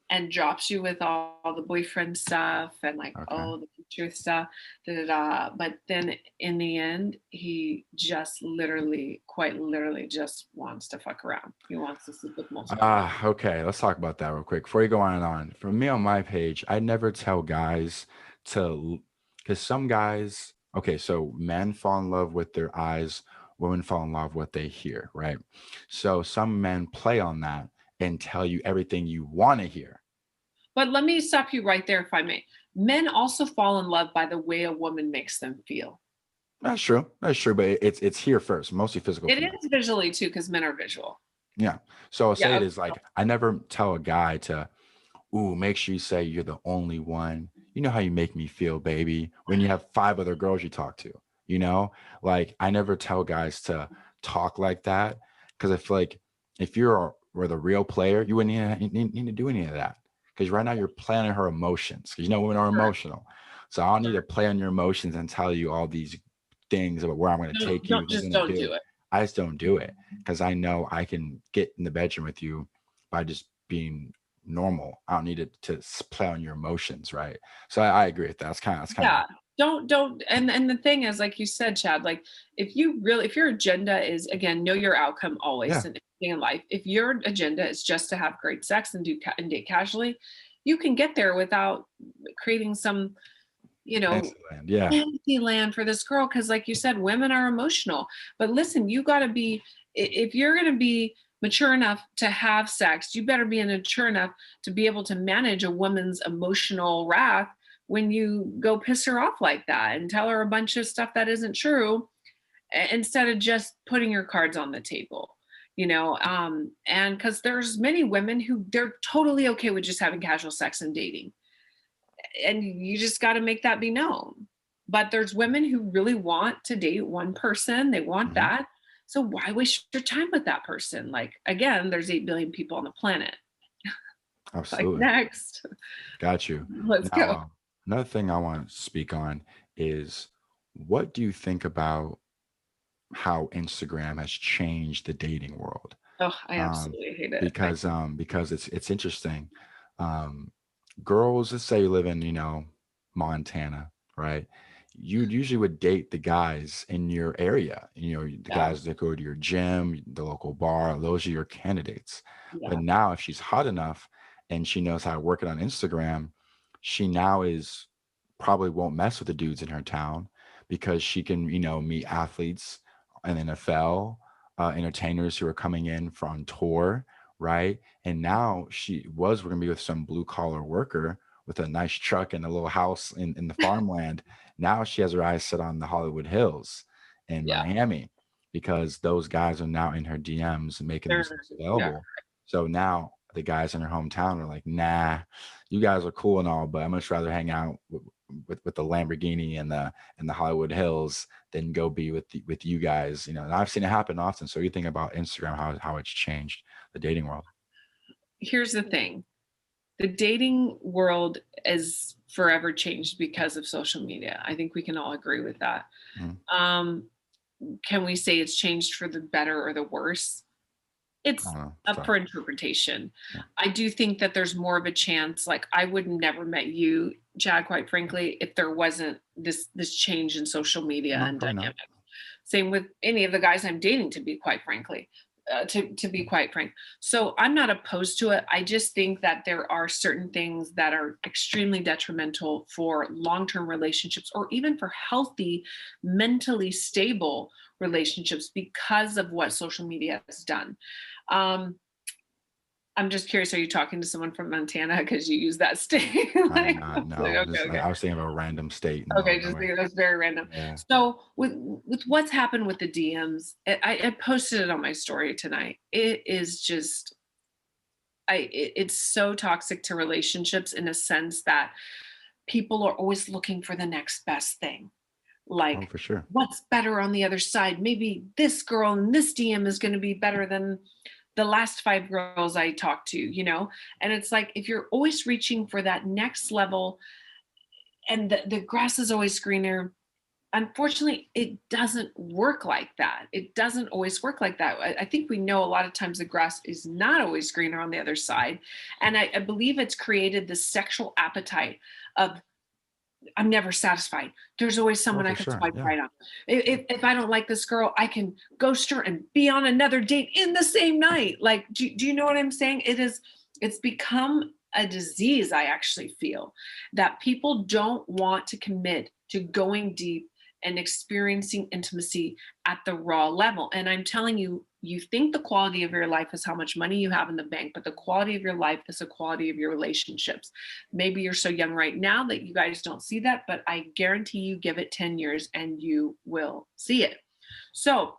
and drops you with all the boyfriend stuff and like, Okay. oh, the future stuff, da da da. But then in the end, he just literally, quite literally, just wants to fuck around. He wants to sleep with multiple women. Okay. Let's talk about that real quick before you go on and on. For me on my page, I never tell guys to, because some guys, okay, so men fall in love with their eyes, women fall in love with what they hear, right? So some men play on that and tell you everything you want to hear. But let me stop you right there, if I may. Men also fall in love by the way a woman makes them feel. That's true. That's true, but it's here first, mostly physical It for men. is visually too, because men are visual. Yeah. So I'll say Yeah. it is like I never tell a guy to, ooh, make sure you say you're the only one. You know how you make me feel, baby, when you have five other girls you talk to, you know? Like I never tell guys to talk like that because I feel like if were the real player, you wouldn't need to do any of that. Because right now you're playing on her emotions. Because you know women are Sure, emotional. So I don't need to sure. play on your emotions and tell you all these things about where I'm going to take you, things I'm going to Don't do. do it. I just don't do it because I know I can get in the bedroom with you by just being normal. I don't need it to play on your emotions, right? So I agree with that. That's kind of Yeah. Don't and the thing is, like you said, Chad, like if your agenda is again, know your outcome always yeah. in anything in life. If your agenda is just to have great sex and and date casually, you can get there without creating some, you know, Fantasyland. Yeah. fantasy land for this girl. Cause like you said, women are emotional. But listen, you gotta be if you're gonna be mature enough to have sex, you better be mature enough to be able to manage a woman's emotional wrath when you go piss her off like that and tell her a bunch of stuff that isn't true instead of just putting your cards on the table, and because there's many women who they're totally okay with just having casual sex and dating, and you just got to make that be known. But there's women who really want to date one person, they want Hmm. that. So why waste your time with that person? Like, again, there's 8 billion people on the planet. Like, Absolutely. next. Got you. Let's Now, go. another thing I want to speak on is what do you think about how Instagram has changed the dating world? Oh, I Um, absolutely hate it. because it's interesting. Um, girls, let's say you live in, you know, Montana, right? You usually would date the guys in your area, you know, the Yeah, guys that go to your gym, the local bar, those are your candidates. But yeah, now, if she's hot enough and she knows how to work it on Instagram, she now is probably won't mess with the dudes in her town because she can, you know, meet athletes in the NFL, entertainers who are coming in from tour, right? And now we're gonna be with some blue collar worker with a nice truck and a little house in the farmland. Now she has her eyes set on the Hollywood Hills in yeah. Miami because those guys are now in her DMs and making They're themselves yeah. available. So now the guys in her hometown are like, nah, you guys are cool and all, but I'm much rather hang out with the Lamborghini and the Hollywood Hills than go be with you guys. You know, and I've seen it happen often. So you think about Instagram, how it's changed the dating world. Here's the thing. The dating world is forever changed because of social media. I think we can all agree with that. Mhm. Um, can we say it's changed for the better or the worse? I It's don't know. It's up tough. for interpretation. Yeah. I do think that there's more of a chance. Like I would never met you, Chad, quite frankly, if there wasn't this change in social media No, and probably not. dynamic. Same with any of the guys I'm dating, to be quite frankly. to be quite frank. So I'm not opposed to it. I just think that there are certain things that are extremely detrimental for long-term relationships or even for healthy, mentally stable relationships because of what social media has done. Um, I'm just curious, are you talking to someone from Montana because you use that state? I'm Like, not, like, no, okay, just like okay. I was thinking of a random state in Okay, just Illinois. thinking that's very random. Yeah. So with what's happened with the DMs, I posted it on my story tonight. It is just it's so toxic to relationships in a sense that people are always looking for the next best thing. Oh, Like, for sure. what's better on the other side? Maybe this girl in this DM is going to be better than the last five girls I talked to, you know? And it's like if you're always reaching for that next level and the grass is always greener, unfortunately it doesn't work like that. It doesn't always work like that. I think we know a lot of times the grass is not always greener on the other side, and I believe it's created this sexual appetite of I'm never satisfied. There's always Oh, someone I for can sure. swipe Yeah. right on. Yeah. If I don't like this girl, I can ghost her and be on another date in the same night. Like, do you know what I'm saying? It's become a disease, I actually feel, that people don't want to commit to going deep and experiencing intimacy at the raw level. And I'm telling you, you think the quality of your life is how much money you have in the bank, but the quality of your life is the quality of your relationships. Maybe you're so young right now that you guys don't see that, but I guarantee you give it 10 years and you will see it. So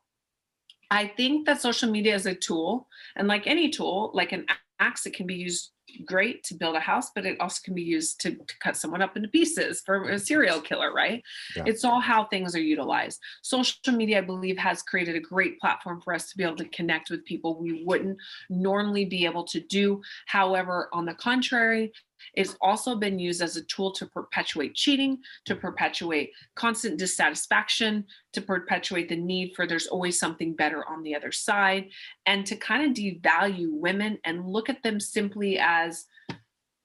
I think that social media is a tool, and like any tool, like an axe, it can be used great to build a house, but it also can be used to cut someone up into pieces for a serial killer, right? Yeah. It's all how things are utilized. Social media, I believe, has created a great platform for us to be able to connect with people we wouldn't normally be able to do. However, on the contrary, it's also been used as a tool to perpetuate cheating, to perpetuate constant dissatisfaction, to perpetuate the need for there's always something better on the other side, and to kind of devalue women and look at them simply as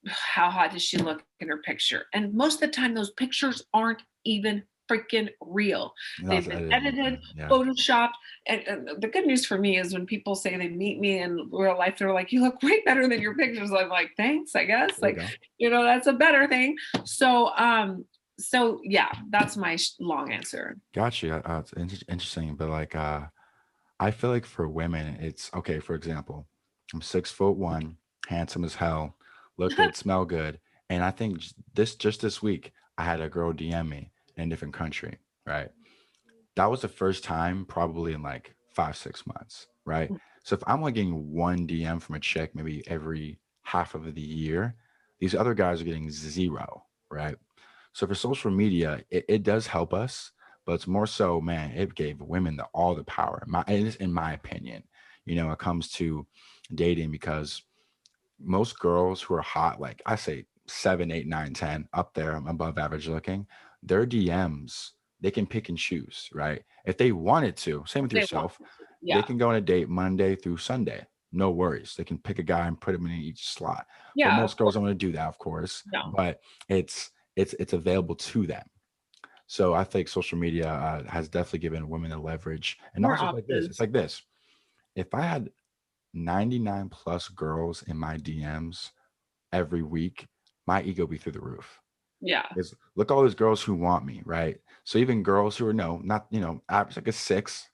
how hot does she look in her picture? And most of the time, those pictures aren't even freaking real. That's They've been edited. edited, Yeah. photoshopped. And the good news for me is when people say they meet me in real life, they're like, you look way better than your pictures. I'm like, thanks, I guess. There you Like, go. that's a better thing. So yeah, that's my long answer. Gotcha. It's interesting, but like, I feel like for women, it's okay. For example, I'm 6'1", handsome as hell, look good, smell good, and I think just this week, I had a girl DM me in a different country. Right, that was the first time probably in like 5 6 months. Right, so if I'm like getting one DM from a chick maybe every half of the year, these other guys are getting zero. Right, so for social media, it does help us, but it's more so, man, it gave women all the power. In my opinion, it comes to dating because most girls who are hot, like I say 7, 8, 9, 10, up there, above average looking, their DMs, they can pick and choose, right? If they wanted to, same with They want yourself, to. they Yeah. can go on a date Monday through Sunday. No worries. They can pick a guy and put him in each slot. But Yeah, most of course. girls don't want to do that, of course. No. But it's available to them. So I think social media has definitely given women the leverage. And More also it's like this. It's options. like this. If I had 99 plus girls in my DMs every week, my ego be through the roof. Yeah. Because look all those girls who want me, right? So even girls who are no, not average like a 6,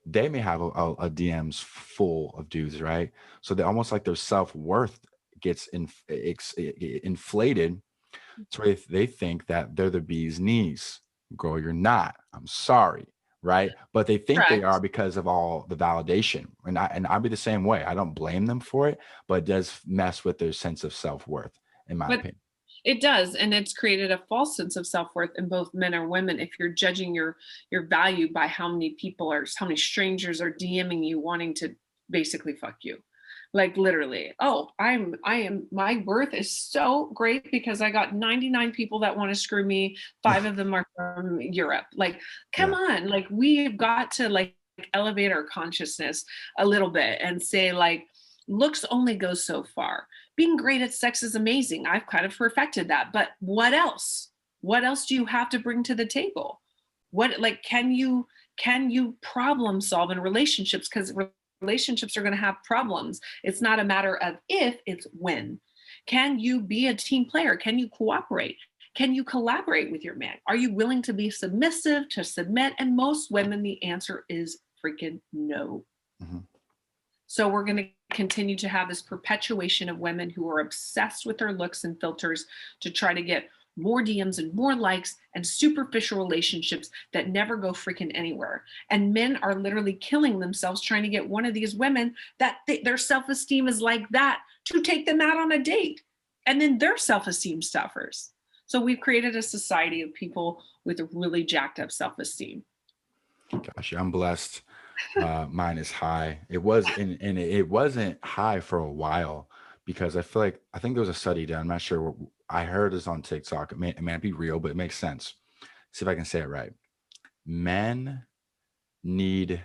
they may have a DMs full of dudes, right? So they almost like their self worth gets inflated to where they think that they're the bee's knees. Girl, you're not. I'm sorry, right? But they think they are Correct. because of all the validation, and I'll be the same way. I don't blame them for it, but it does mess with their sense of self worth, in my But opinion. it does, and it's created a false sense of self-worth in both men and women if you're judging your value by how many people or how many strangers are DMing you wanting to basically fuck you. Like literally, oh, I am my worth is so great because I got 99 people that want to screw me. Five of them are from Europe. Like, come Yeah, on, like we've got to like elevate our consciousness a little bit and say like looks only go so far. Being great at sex is amazing. I've kind of perfected that. But what else? What else do you have to bring to the table? What like can you problem solve in relationships? Because relationships are going to have problems. It's not a matter of if, it's when. Can you be a team player? Can you cooperate? Can you collaborate with your man? Are you willing to be submissive, to submit? And most women, the answer is freaking no. Mhm. So we're going to continue to have this perpetuation of women who are obsessed with their looks and filters to try to get more DMs and more likes and superficial relationships that never go freaking anywhere. And men are literally killing themselves trying to get one of these women that their self-esteem is like that to take them out on a date. And then their self-esteem suffers. So we've created a society of people with really jacked up self-esteem. Gosh, I'm blessed. Mine is high. It was, and it wasn't high for a while because I think there was a study done. I'm not sure. I heard this on TikTok. It may be real, but it makes sense. See if I can say it right. Men need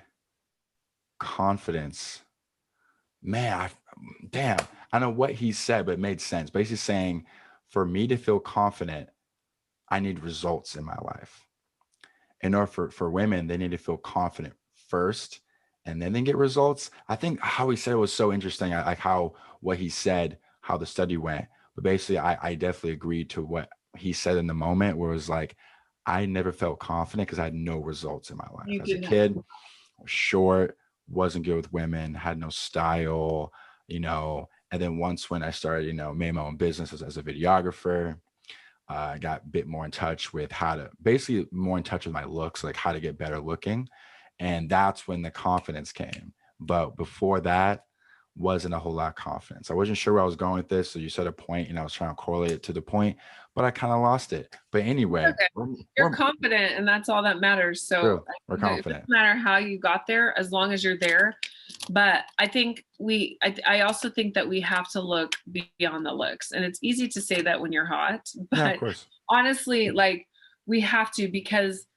confidence. Man, damn, I don't know what he said, but it made sense. Basically saying, for me to feel confident, I need results in my life. In order for women, they need to feel confident first and then they get results. I think how he said it was so interesting. I like how what he said, how the study went. But basically, I definitely agreed to what he said in the moment, where it was like, I never felt confident because I had no results in my life. You As a did kid, I was short, wasn't good with women, had no style, And then once when I started, made my own business as a videographer, I got a bit more in touch with basically more in touch with my looks, like how to get better looking. And that's when the confidence came. But before that, wasn't a whole lot of confidence. I wasn't sure where I was going with this. So you said a point and I was trying to correlate it to the point, but I kind of lost it. But anyway, okay. You're we're confident and that's all that matters. So true. We're it confident. doesn't matter how you got there as long as you're there. But I think I also think that we have to look beyond the looks. And it's easy to say that when you're hot, Yeah, of but course. honestly, like we have to, because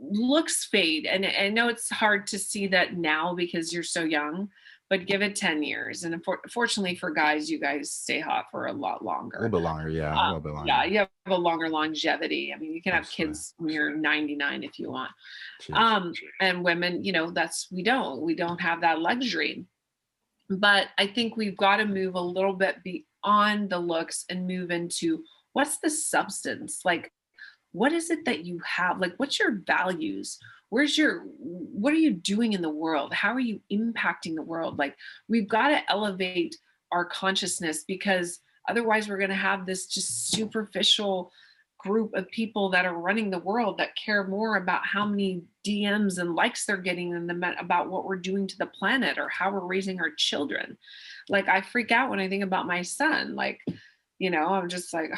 looks fade. And I know it's hard to see that now because you're so young, but give it 10 years. And fortunately for guys, you guys stay hot for a lot A longer. little bit longer. Yeah, a little bit Yeah, longer. you have a longer longevity. I mean, you can have Absolutely. kids when you're 99 if you want. Jeez. And women, we don't have that luxury. But I think we've got to move a little bit beyond the looks and move into what's the substance? Like, what is it that you have? Like, what's your values? What are you doing in the world? How are you impacting the world? Like, we've got to elevate our consciousness, because otherwise we're going to have this just superficial group of people that are running the world that care more about how many DMs and likes they're getting than about what we're doing to the planet or how we're raising our children. Like, I freak out when I think about my son. Like, I'm just like,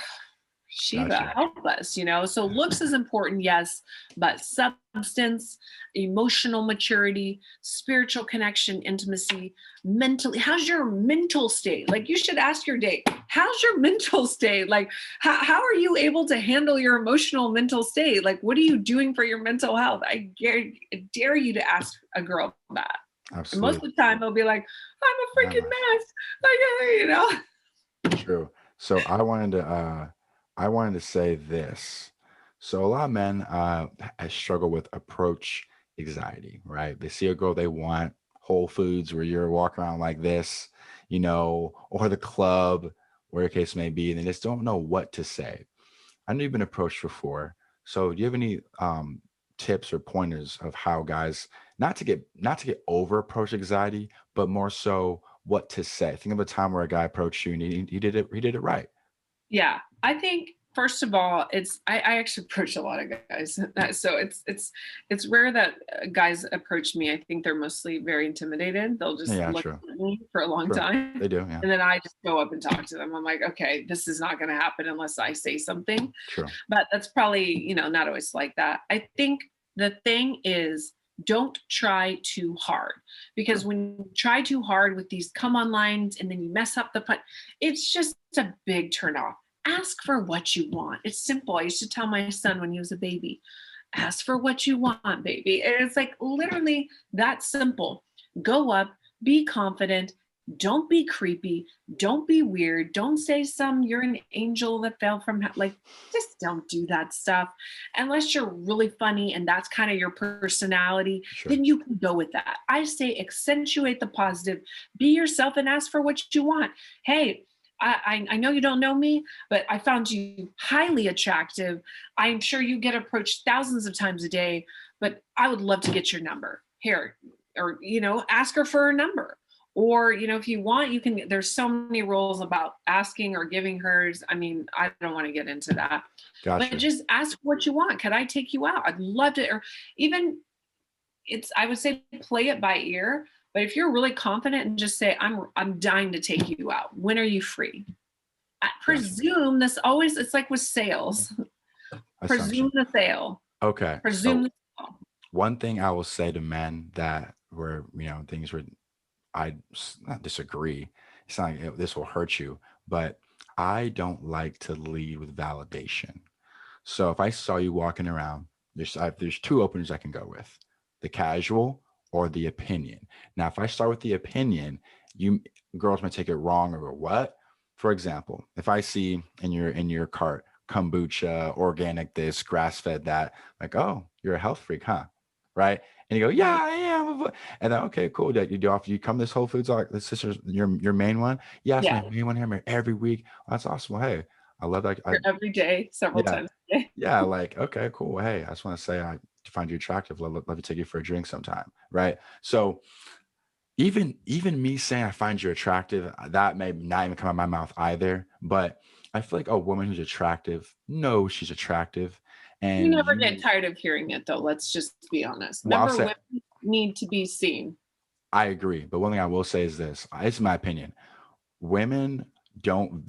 Shiva, Gotcha. help us, So looks is important, yes, but substance, emotional maturity, spiritual connection, intimacy, mentally. How's your mental state? Like, you should ask your date, how's your mental state? Like, how are you able to handle your emotional mental state? Like, what are you doing for your mental health? I dare you to ask a girl that. Absolutely. And most of the time they'll be like, I'm a freaking mess. Like, True. So I wanted to say this. So a lot of men struggle with approach anxiety, right? They see a girl they want, Whole Foods where you're walking around like this, or the club, where the case may be, and they just don't know what to say. I know you've been approached before. So do you have any tips or pointers of how guys not to get over approach anxiety, but more so what to say? Think of a time where a guy approached you and he did it right. yeah, I think first of all, I actually approach a lot of guys, so it's rare that guys approach me. I think they're mostly very intimidated. They'll just Yeah, look true. at me for a long True. time, They do, yeah. and then I just go up and talk to them. I'm like, okay, this is not going to happen unless I say something. True. But that's probably not always like that. I think the thing is, don't try too hard, because when you try too hard with these come on lines and then you mess up the putt, it's just a big turn off. Ask for what you want. It's simple. I used to tell my son when he was a baby, ask for what you want, baby. And it's like literally that simple. Go up, be confident, Don't be creepy. Don't be weird. Don't say some you're an angel that fell from like just don't do that stuff. Unless you're really funny and that's kind of your personality, Sure. then you can go with that. I say accentuate the positive, be yourself and ask for what you want. Hey, I know you don't know me, but I found you highly attractive. I'm sure you get approached thousands of times a day, but I would love to get your number. Here, or ask her for her number. Or if you want, you can. There's so many rules about asking or giving hers. I mean, I don't want to get into that, but Gotcha. just ask what you want. Could I take you out? I'd love to. Or even I would say play it by ear. But if you're really confident and just say, I'm dying to take you out. When are you free? I Gotcha. presume this always. It's like with sales. Presume Assumption. the sale. Okay. Presume So the sale. one thing I will say to men that were, things where not disagree. It's not like this will hurt you, but I don't like to lead with validation. So if I saw you walking around, there's two openers I can go with: the casual or the opinion. Now, if I start with the opinion, you girls might take it wrong or what. For example, if I see in your cart kombucha, organic this, grass fed that, like, oh, you're a health freak, huh? Right? And you go, yeah, Right. I am. And then, okay, cool. That you do off. You come to this Whole Foods, like this is your main one. Yeah, it's Yeah. my main one here every week. Oh, that's awesome. Well, hey, I love that. Here every day, several Yeah, times a day. yeah, like, okay, cool. Hey, I just want to say I find you attractive. Love to take you for a drink sometime. Right. So even me saying I find you attractive, that may not even come out of my mouth either. But I feel like a woman who's attractive knows she's attractive. You And never get tired of hearing it, though. Let's just be honest. well, I'll Remember, say women need to be seen. I agree. But one thing I will say is this, it's my opinion. Women don't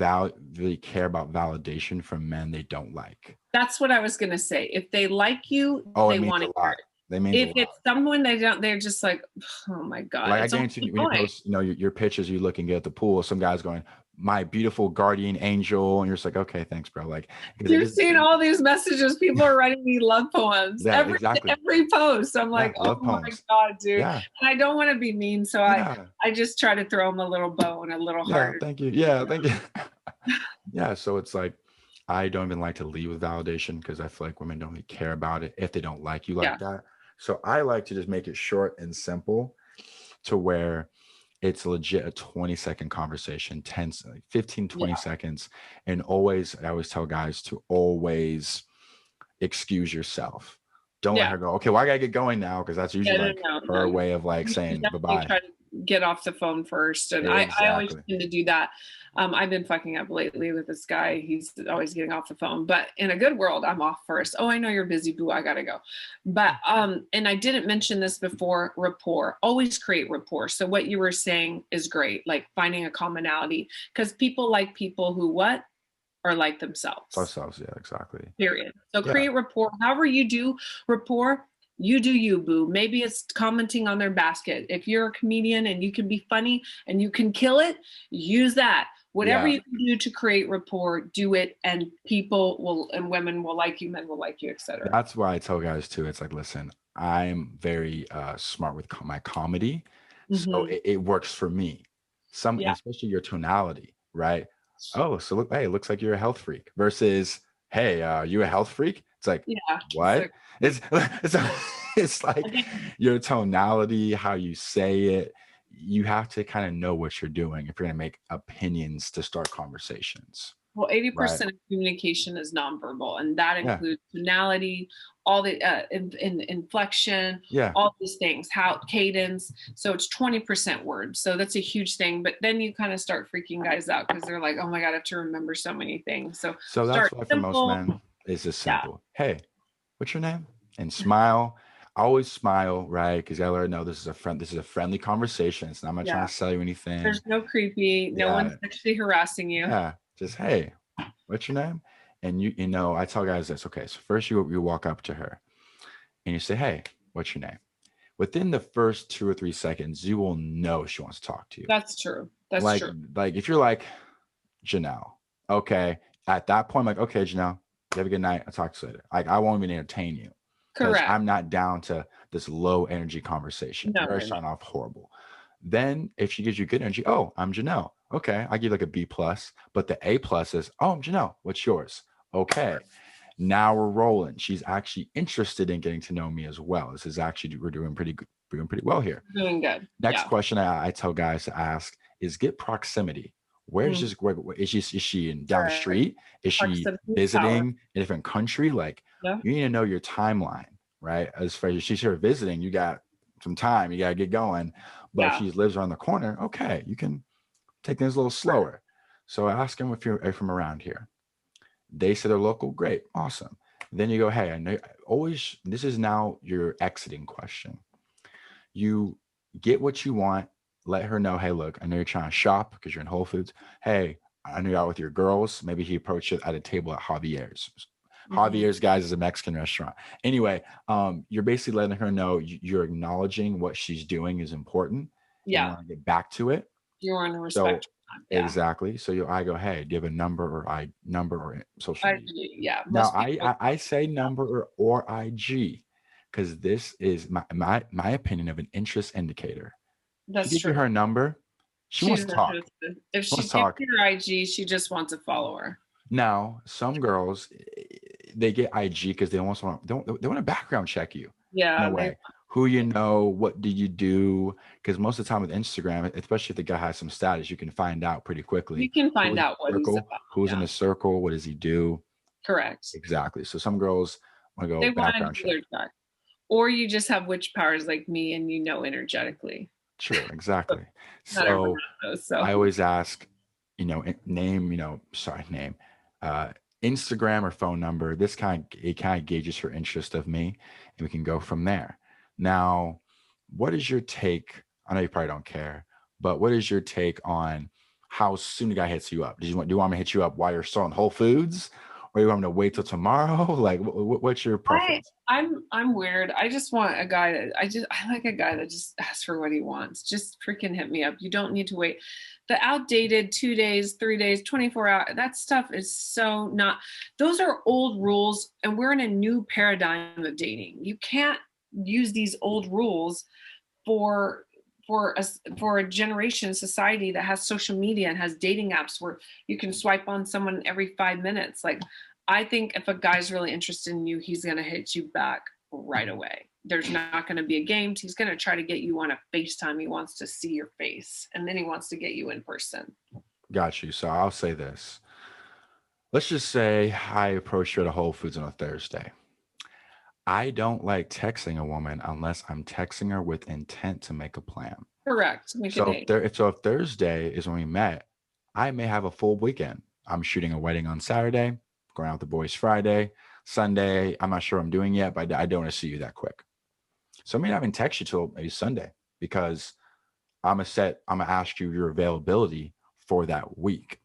really care about validation from men they don't like. That's what I was going to say. If they like you, Oh, it they means want to a hear lot. it. That means a If lot. it's someone they don't, they're just like, oh my God, Like I it's almost guarantee you, when you annoying. post, your pictures, you looking good at the pool, some guy's going, "My beautiful guardian angel," and you're just like, "Okay, thanks, bro." Like, because it You're just, seeing all these messages. People are writing me love poems yeah, every exactly, every post. I'm yeah, like, oh love my poems, God, dude. yeah, And I don't want to be mean, so I yeah, I just try to throw them a little bow and a little yeah. heart. Thank you, yeah, thank you, yeah. So it's like I don't even like to lead with validation because I feel like women don't really care about it if they don't like you like Yeah, that. So I like to just make it short and simple to where it's legit a 20-second conversation, 15, yeah, 20 seconds. And I always tell guys to always excuse yourself. Don't let yeah. her go, okay, well, I gotta get going now, because that's Yeah, usually like no. her way of like You should saying definitely bye-bye. try to get off the phone first. And I always Exactly. tend to do that. I've been fucking up lately with this guy. He's always getting off the phone. But in a good world, I'm off first. Oh, I know you're busy, boo. I gotta go. But and I didn't mention this before, rapport. Always create rapport. So what you were saying is great, like finding a commonality. Because people like people who what? Are like It's themselves. ourselves, yeah, exactly. Period. So Yeah. create rapport. However you do rapport, you do you, boo. Maybe it's commenting on their basket. If you're a comedian and you can be funny and you can kill it, use that. Whatever Yeah. you can do to create rapport, do it, and people will and women will like you, men will like you, etc. That's why I tell guys too. It's like, listen, I'm very smart with my comedy, so Mm-hmm. it works for me. Yeah, Especially your tonality, right? Oh, so look, hey, it looks like you're a health freak. Versus, hey, you a health freak? It's like, yeah. It's what? like It's it's like again, your tonality, how you say it. You have to kind of know what you're doing if you're gonna make opinions to start conversations, well, right? 80% of communication is nonverbal, and that Yeah, includes tonality, all the inflection, yeah. all these things, how cadence. So it's 20% words. So that's a huge thing. But then you kind of start freaking guys out because they're like, oh my God, I have to remember so many things. So So that's start why for most simple. men, it's just Yeah. simple. Hey, what's your name? And smile. Always smile, right? Because you gotta let her know this is a friendly conversation. It's not, I'm not trying Yeah. to sell you anything. There's no creepy. No one's Yeah. sexually harassing you. Yeah. Just hey, what's your name? And I tell guys this. Okay, so first you walk up to her and you say, hey, what's your name? Within the first 2 or 3 seconds, you will know she wants to talk to you. That's true. That's Like, true. like if you're like Janelle, okay, at that point, I'm like, okay, Janelle, you have a good night. I'll talk to you later. Like, I won't even entertain you because Correct. I'm not down to this low energy conversation. No, You're no, no. starting off horrible. Then if she gives you good energy, oh, I'm Janelle. Okay, I give like a B plus, but the A plus is, oh, I'm Janelle. What's yours? Okay, now we're rolling. She's actually interested in getting to know me as well. This is actually, we're doing pretty good, doing pretty well here. Doing good. Next Yeah. question I tell guys to ask is get proximity. Where's Mm, this? Is she in down the correct. street? Is she Proximity is power. visiting a different country? Like Yeah. you need to know your timeline, right? As far as she's here visiting, you got some time. You got to get going. But if Yeah. she lives around the corner, okay, you can take things a little slower. So I ask them if from around here. They say they're local. Great, awesome. Then you go, hey, I know always. This is now your exiting question. You get what you want. Let her know, hey, look, I know you're trying to shop because you're in Whole Foods. Hey, I know you're out with your girls. Maybe he approached it at a table at Javier's. Hmm. Javier's, guys, is a Mexican restaurant. Anyway, you're basically letting her know you're acknowledging what she's doing is important and you Yeah. want to get back to it. You want to So respect your time. Yeah. exactly. So I go, hey, do you have a number or social I media? agree. Yeah. Now Most people. I say number or IG because this is my opinion of an interest indicator. She That's gives you true. her number. She wants She's to talk. interested. If She she wants to gives talk. you her IG, she just wants a follower. Now, some girls they get IG because they almost want they want to background check you in a Yeah. They. way. Who you know, what did you do? Because most of the time with Instagram, especially if the guy has some status, you can find out pretty quickly You can find who's in out the what he's circle, about. who's in Yeah. the circle, what does he do? Correct. Exactly. So some girls want to go They want to background do check. their check. Or you just have witch powers like me and you know energetically. True, But exactly. not everyone So knows. So I always ask, name, sorry, name, uh, Instagram or phone number. This it kind of gauges her interest of me, and we can go from there. Now, what is your take? I know you probably don't care, but what is your take on how soon the guy hits you up? Do you want me to hit you up while you're still in Whole Foods, or you want me to wait till tomorrow? Like, what's your I preference? I'm weird. I just want a guy that I like a guy that just asks for what he wants. Just freaking hit me up. You don't need to wait. The outdated 2 days, 3 days, 24 hours, that stuff is so not, those are old rules and we're in a new paradigm of dating. You can't use these old rules for for a generation society that has social media and has dating apps where you can swipe on someone every 5 minutes. Like, I think if a guy's really interested in you, he's going to hit you back right away. There's not going to be a game. He's going to try to get you on a FaceTime. He wants to see your face and then he wants to get you in person. Got you. So I'll say this. Let's just say I approach you at a Whole Foods on a Thursday. I don't like texting a woman unless I'm texting her with intent to make a plan. Correct. Make a So date. if Thursday is when we met, I may have a full weekend. I'm shooting a wedding on Saturday, going out with the boys Friday, Sunday. I'm not sure what I'm doing yet, but I don't want to see you that quick. So I may not even text you till maybe Sunday because I'm gonna ask you your availability for that week.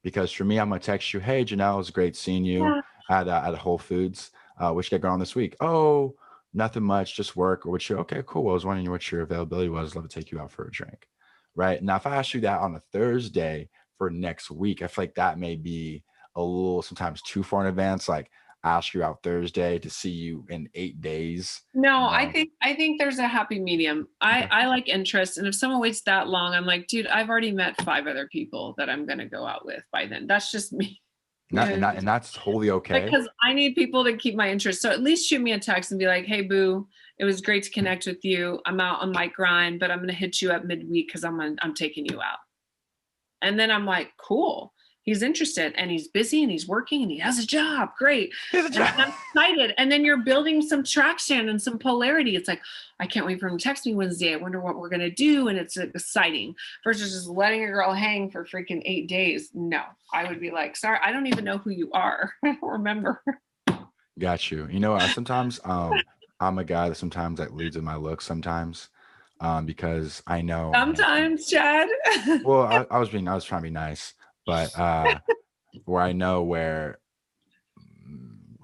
Because for me, I'm gonna text you, hey Janelle, it's great seeing you Yeah. at Whole Foods. What you got going on this week? Oh, nothing much, just work. Or what you okay, cool. I was wondering what your availability was. Love to take you out for a drink. Right. Now, if I ask you that on a Thursday for next week, I feel like that may be a little sometimes too far in advance. Like ask you out Thursday to see you in 8 days. No, You I know? think I think there's a happy medium. I Okay. I like interest, and if someone waits that long, I'm like, dude, I've already met 5 other people that I'm gonna go out with by then. That's just me. And that's totally okay. Because I need people to keep my interest. So at least shoot me a text and be like, hey boo, it was great to connect with you. I'm out on my grind, but I'm gonna hit you up midweek because I'm taking you out. And then I'm like, cool. He's interested and he's busy and he's working and he has a job. Great. Here's a And job. I'm excited. And then you're building some traction and some polarity. It's like, I can't wait for him to text me Wednesday. I wonder what we're going to do. And it's exciting versus just letting a girl hang for freaking 8 days. No, I would be like, sorry, I don't even know who you are. I don't remember. Got you. I sometimes I'm a guy that sometimes like leads with my looks sometimes. Because I know Sometimes, Chad. well, I was trying to be nice, but where I know where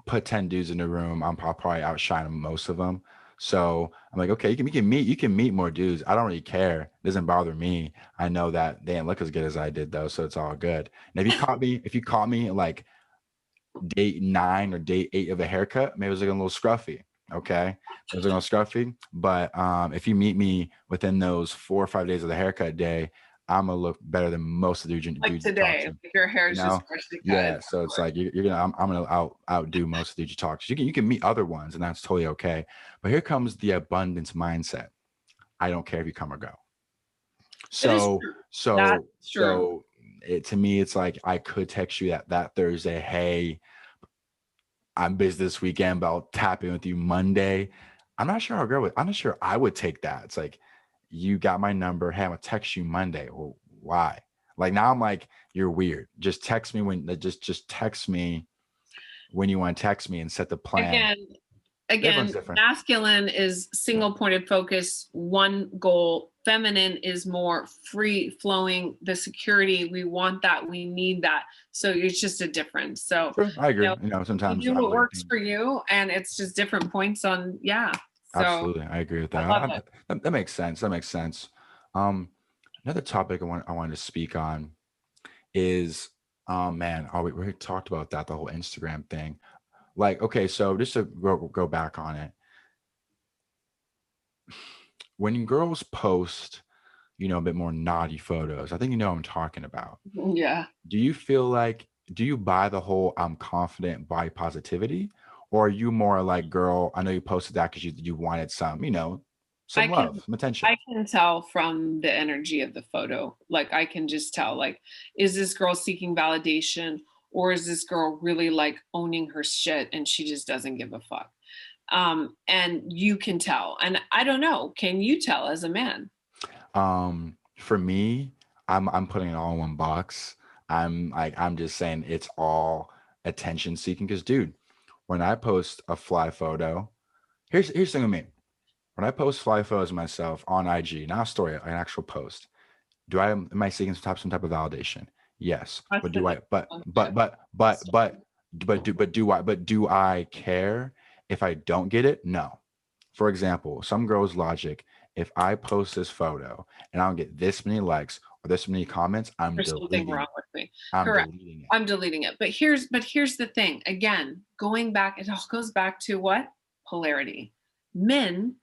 put 10 dudes in the room, I'll probably outshine most of them. So I'm like, okay, you can meet more dudes. I don't really care. It doesn't bother me. I know that they didn't look as good as I did though, so it's all good. And if you caught me like date 9 or date 8 of a haircut, maybe it was looking a little scruffy. Okay. Those are no scruffy. But if you meet me within those 4 or 5 days of the haircut day, I'm gonna look better than most of the Like dudes you talk today, to. like your hair You is just know? freshly cut. Yeah. So it's like you're gonna I'm gonna outdo most of the dudes you talk to. You can meet other ones, and that's totally okay. But here comes the abundance mindset. I don't care if you come or go. It is So true. That's so true. so it to me, it's like I could text you that Thursday, hey, I'm busy this weekend, but I'll tap in with you Monday. I'm not sure I would take that. It's like, you got my number. Hey, I'm gonna text you Monday. Well, why? Like now I'm like, you're weird. Just text me just text me when you want to text me and set the plan. Again, Everyone's again, different. masculine is Yeah. single pointed focus, one goal. Feminine is more free flowing, the security. We want that, we need that. So it's just a difference. So, True. I you agree. know, you Sometimes do I what look at works things. for you, and it's just different points on, yeah. So Absolutely. I agree with I that. love it. That makes sense. That makes sense. Um, Another topic I wanted to speak on is, oh man, we already talked about that, the whole Instagram thing. Like, okay, so just to go back on it, when girls post, a bit more naughty photos, I think you know what I'm talking about. Yeah. Do you feel like, do you buy the whole I'm confident body positivity? Or are you more like, girl, I know you posted that because you wanted some, I some can love, some attention. I can tell from the energy of the photo. Like I can just tell, like, is this girl seeking validation, or is this girl really like owning her shit and she just doesn't give a fuck? And you can tell. And I don't know, can you tell as a man? For me, I'm putting it all in one box. I'm just saying it's all attention seeking. Because, dude, when I post a fly photo, here's the thing with me. When I post fly photos of myself on IG, not a story, an actual post, am I seeking some type of validation? Yes. That's But the do I next but one. but but but but but do I care if I don't get it? No. For example, some girls' logic, if I post this photo and I don't get this many likes or this many comments, There's something wrong with me. I'm Correct. deleting it. I'm deleting it. But here's the thing. Again, going back, it all goes back to what? Polarity. Men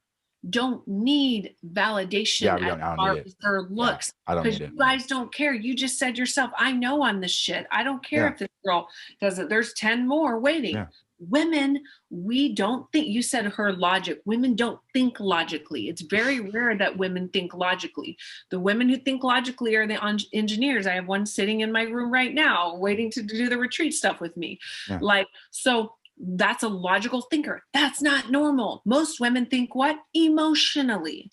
don't need Yeah, validation as I don't need far it. as their Yeah, looks, I don't because need it. you guys don't care. You just said yourself, I know I'm the shit. I don't care Yeah, if this girl does it. There's 10 more waiting. yeah, Women, we don't think, you said her logic. Women don't think logically. It's very rare that women think logically. The women who think logically are the engineers. I have one sitting in my room right now waiting to do the retreat stuff with me. yeah. Like, so that's a logical thinker. That's not normal. Most women think what? Emotionally.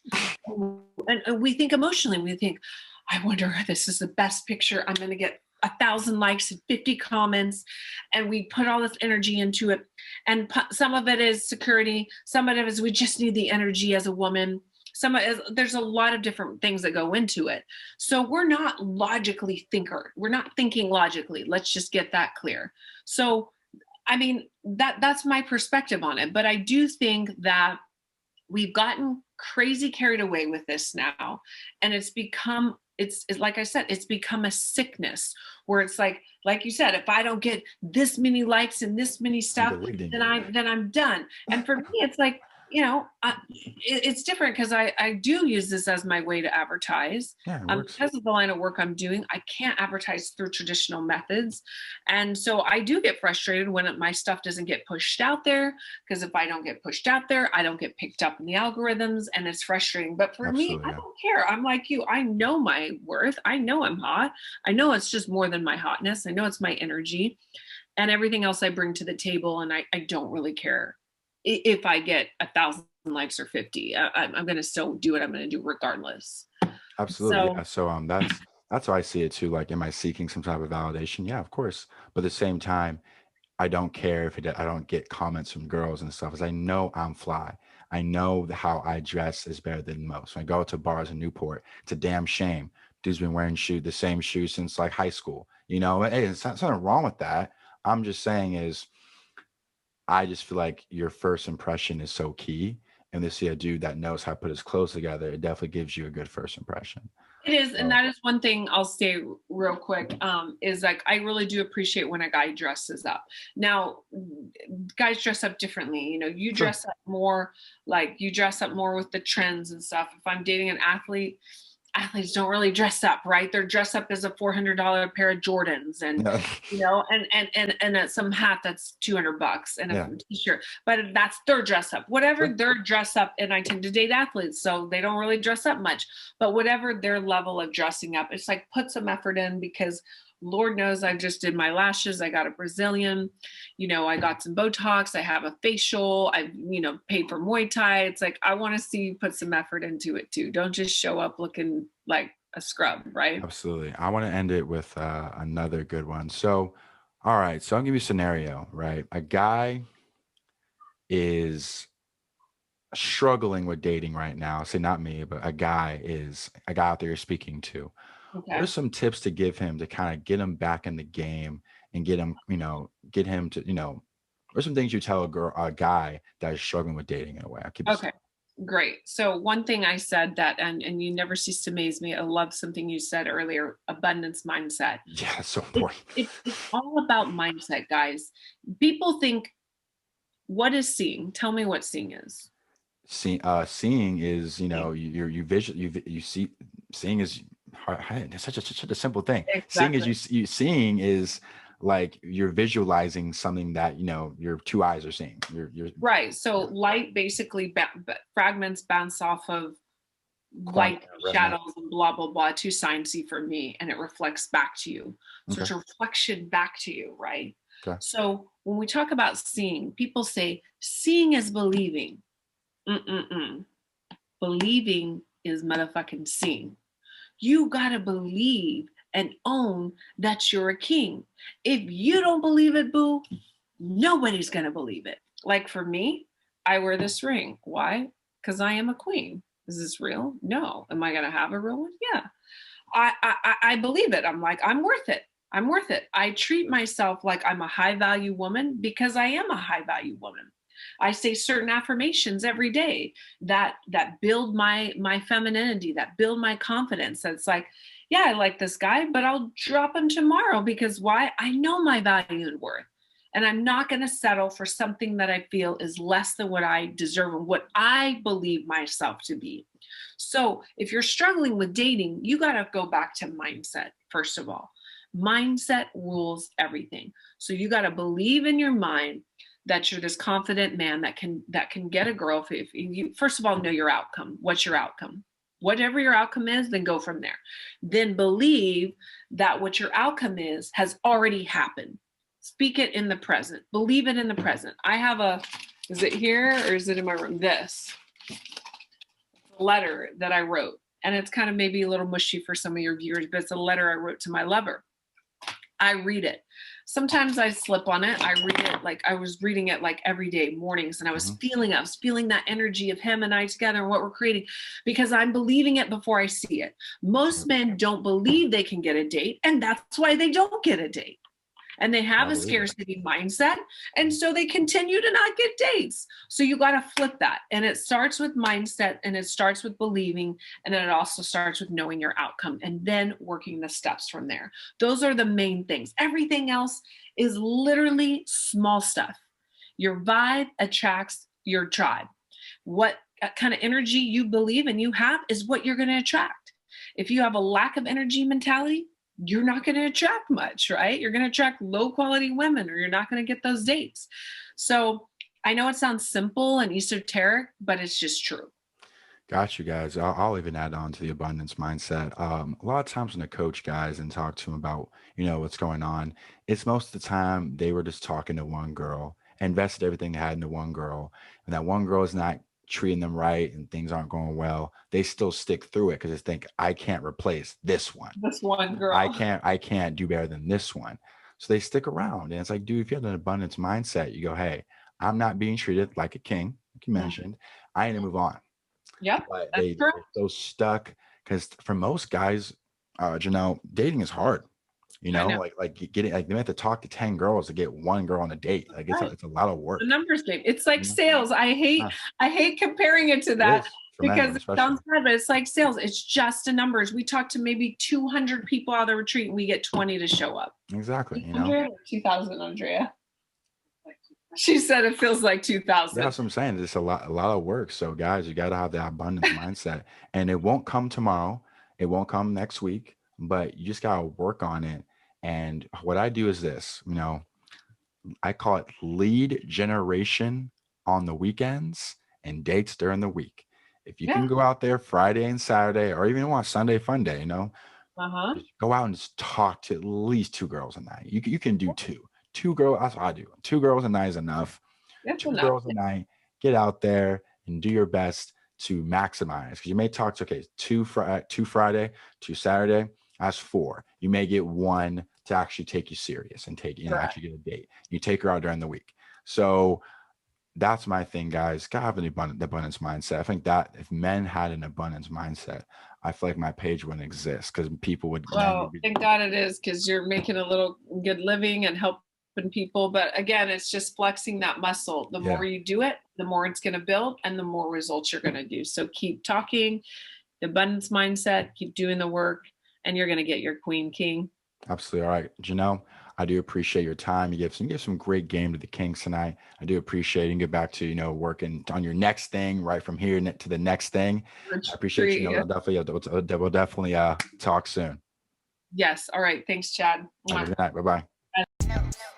And we think emotionally. We think, I wonder if this is the best picture. I'm going to get 1,000 likes and 50 comments. And we put all this energy into it. And some of it is security. Some of it is we just need the energy as a woman. There's a lot of different things that go into it. So we're not logically thinker. We're not thinking logically. Let's just get that clear. So I mean, that's my perspective on it. But I do think that we've gotten crazy carried away with this now, and it's like I said, it's become a sickness where it's like you said, if I don't get this many likes and this many I'm stuff, deleting then it. I'm done. And for me, it's like, it's different because I do use this as my way to advertise. Yeah, it works. Because of the line of work I'm doing, I can't advertise through traditional methods. And so I do get frustrated when my stuff doesn't get pushed out there, because if I don't get pushed out there, I don't get picked up in the algorithms, and it's frustrating. But for me, Absolutely, I yeah. don't care. I'm like you. I know my worth. I know I'm hot. I know it's just more than my hotness. I know it's my energy and everything else I bring to the table. And I don't really care if I get 1,000 likes or 50. I'm going to still do what I'm going to do regardless. Absolutely, So yeah. So that's how I see it too. Like, am I seeking some type of validation? Yeah, of course. But at the same time, I don't care if I don't get comments from girls and stuff, because I know I'm fly. I know how I dress is better than most. When I go out to bars in Newport, it's a damn shame. Dude's been wearing the same shoes since like high school. Hey, it's not something wrong with that. I'm just saying is, I just feel like your first impression is so key. and they see a dude that knows how to put his clothes together, it definitely gives you a good first impression. It is, and So that is one thing I'll say real quick. Is like I really do appreciate when a guy dresses up. Now, guys dress up differently. You know, you sure. dress up more like you dress up more with the trends and stuff. If I'm dating an athlete, athletes don't really dress up, right? They're dressed up as a $400 pair of Jordans, and Yeah. you know, and some hat that's $200 and a Yeah. t-shirt. But that's their dress up. Whatever Sure. their dress up, and I tend to date athletes, so they don't really dress up much. But whatever their level of dressing up, it's like put some effort in because Lord knows I just did my lashes. I got a Brazilian, you know, I got some Botox, I have a facial, I, you know, paid for Muay Thai. It's like, I want to see you put some effort into it too. Don't just show up looking like a scrub, right? Absolutely. I want to end it with another good one. So, all right. So I'll give you a scenario, right? A guy is struggling with dating right now. Say not me, but a guy out there you're speaking to. What are Okay. some tips to give him to kind of get him back in the game and get him, get him to, what are some things you tell a guy that is struggling with dating in a way? I'll keep it Okay. simple. Great. So one thing I said that, and you never cease to amaze me. I love something you said earlier, abundance mindset. Yeah, it's so It, important. it's all about mindset, guys. People think, what is seeing? Tell me what seeing is. Seeing is, Seeing. you visual, you see, seeing is it's such a simple thing. Seeing is Exactly. you seeing is like you're visualizing something that your two eyes are seeing. You're Right. So yeah, light basically fragments bounce off of quantum light, resonate. shadows, and blah, blah, blah, too sciencey for me, and it reflects back to you. So Okay. it's a reflection back to you, right? Okay. So when we talk about seeing, people say seeing is believing. Mm-mm-mm. Believing is motherfucking seeing. You gotta believe and own that you're a king. If you don't believe it, boo, nobody's gonna believe it. Like for me, I wear this ring. Why? Because I am a queen. Is this real? No. Am I gonna have a real one? Yeah. I believe it. I'm like, I'm worth it. I'm worth it. I treat myself like I'm a high value woman because I am a high value woman. I say certain affirmations every day that build my femininity, that build my confidence. That's like, yeah, I like this guy, but I'll drop him tomorrow because why? I know my value and worth. And I'm not going to settle for something that I feel is less than what I deserve and what I believe myself to be. So if you're struggling with dating, you got to go back to mindset, first of all. Mindset rules everything. So you got to believe in your mind that you're this confident man that can get a girl if you first of all know your outcome. What's your outcome? Whatever your outcome is, then go from there. Then believe that what your outcome is has already happened. Speak it in the present. Believe it in the present. I have is it here or is it in my room? This letter that I wrote. And it's kind of maybe a little mushy for some of your viewers, but it's a letter I wrote to my lover. I read it. Sometimes I slip on it. I read it like I was reading it like every day mornings, and I was Hmm. feeling that energy of him and I together and what we're creating because I'm believing it before I see it. Most men don't believe they can get a date, and that's why they don't get a date, and they have I a believe it. scarcity mindset, and so they continue to not get dates. So you got to flip that, and it starts with mindset, and it starts with believing, and then it also starts with knowing your outcome and then working the steps from there. Those are the main things. Everything else is literally small stuff. Your vibe attracts your tribe. What kind of energy you believe and you have is what you're going to attract. If you have a lack of energy mentality, you're not going to attract much, right? You're going to attract low quality women or you're not going to get those dates. So I know it sounds simple and esoteric, but it's just true. Got you guys. I'll even add on to the abundance mindset. A lot of times when I coach guys and talk to them about, what's going on, it's most of the time they were just talking to one girl, invested everything they had into one girl, and that one girl is not treating them right and things aren't going well. They still stick through it because they think I can't replace this one. This one I girl. can't I can't do better than this one. So they stick around. And it's like, dude, if you have an abundance mindset, you go, hey, I'm not being treated like a king, like you Mhm. mentioned. I need to move on. Yep, But that's they're true. so stuck because for most guys, Janelle, dating is hard. You I know, know. like getting like they have to talk to 10 girls to get one girl on a date. Like Right. it's a lot of The work. numbers game. It's like You know? sales. Yeah, I hate comparing it to it that is for men because it especially. sounds bad, but it's like sales. It's just a numbers. We talk to maybe 200 people out of the retreat and we get 20 to show up. Exactly. You know. 200 or 2,000, Andrea? She said it feels like Yeah, 2,000. that's what I'm saying. It's a lot of work. So guys, you gotta have that abundance mindset. And it won't come tomorrow. It won't come next week, but you just gotta work on it. And what I do is this, you know, I call it lead generation on the weekends and dates during the week. If you can Yeah. go out there Friday and Saturday, or even on Sunday fun day, you know, Uh-huh. just go out and just talk to at least two girls a night. You can do two girls. That's what I do. Two girls a night is enough. That's Two enough. girls a night. Get out there and do your best to maximize. Because you may talk to okay, two Friday, two Saturday. That's four. You may get one to actually take you serious and take Correct. actually get a date. You take her out during the week. So that's my thing, guys. Gotta have an abundance mindset. I think that if men had an abundance mindset, I feel like my page wouldn't exist because men would Well, be thank God it is because you're making a little good living and helping people. But again, it's just flexing that muscle. The yeah, more you do it, the more it's going to build and the more results you're going to do. So keep talking, the abundance mindset, keep doing the work, and you're going to get your queen king. absolutely. All right, Janelle, I do appreciate your time. You gave some great game to the Kings tonight. I do appreciate it. And get back to working on your next thing right from here to the next thing. I appreciate you. Retreat. Know, we'll definitely talk soon. Yes. All right. Thanks, Chad. Have a Mwah. good night. Bye bye.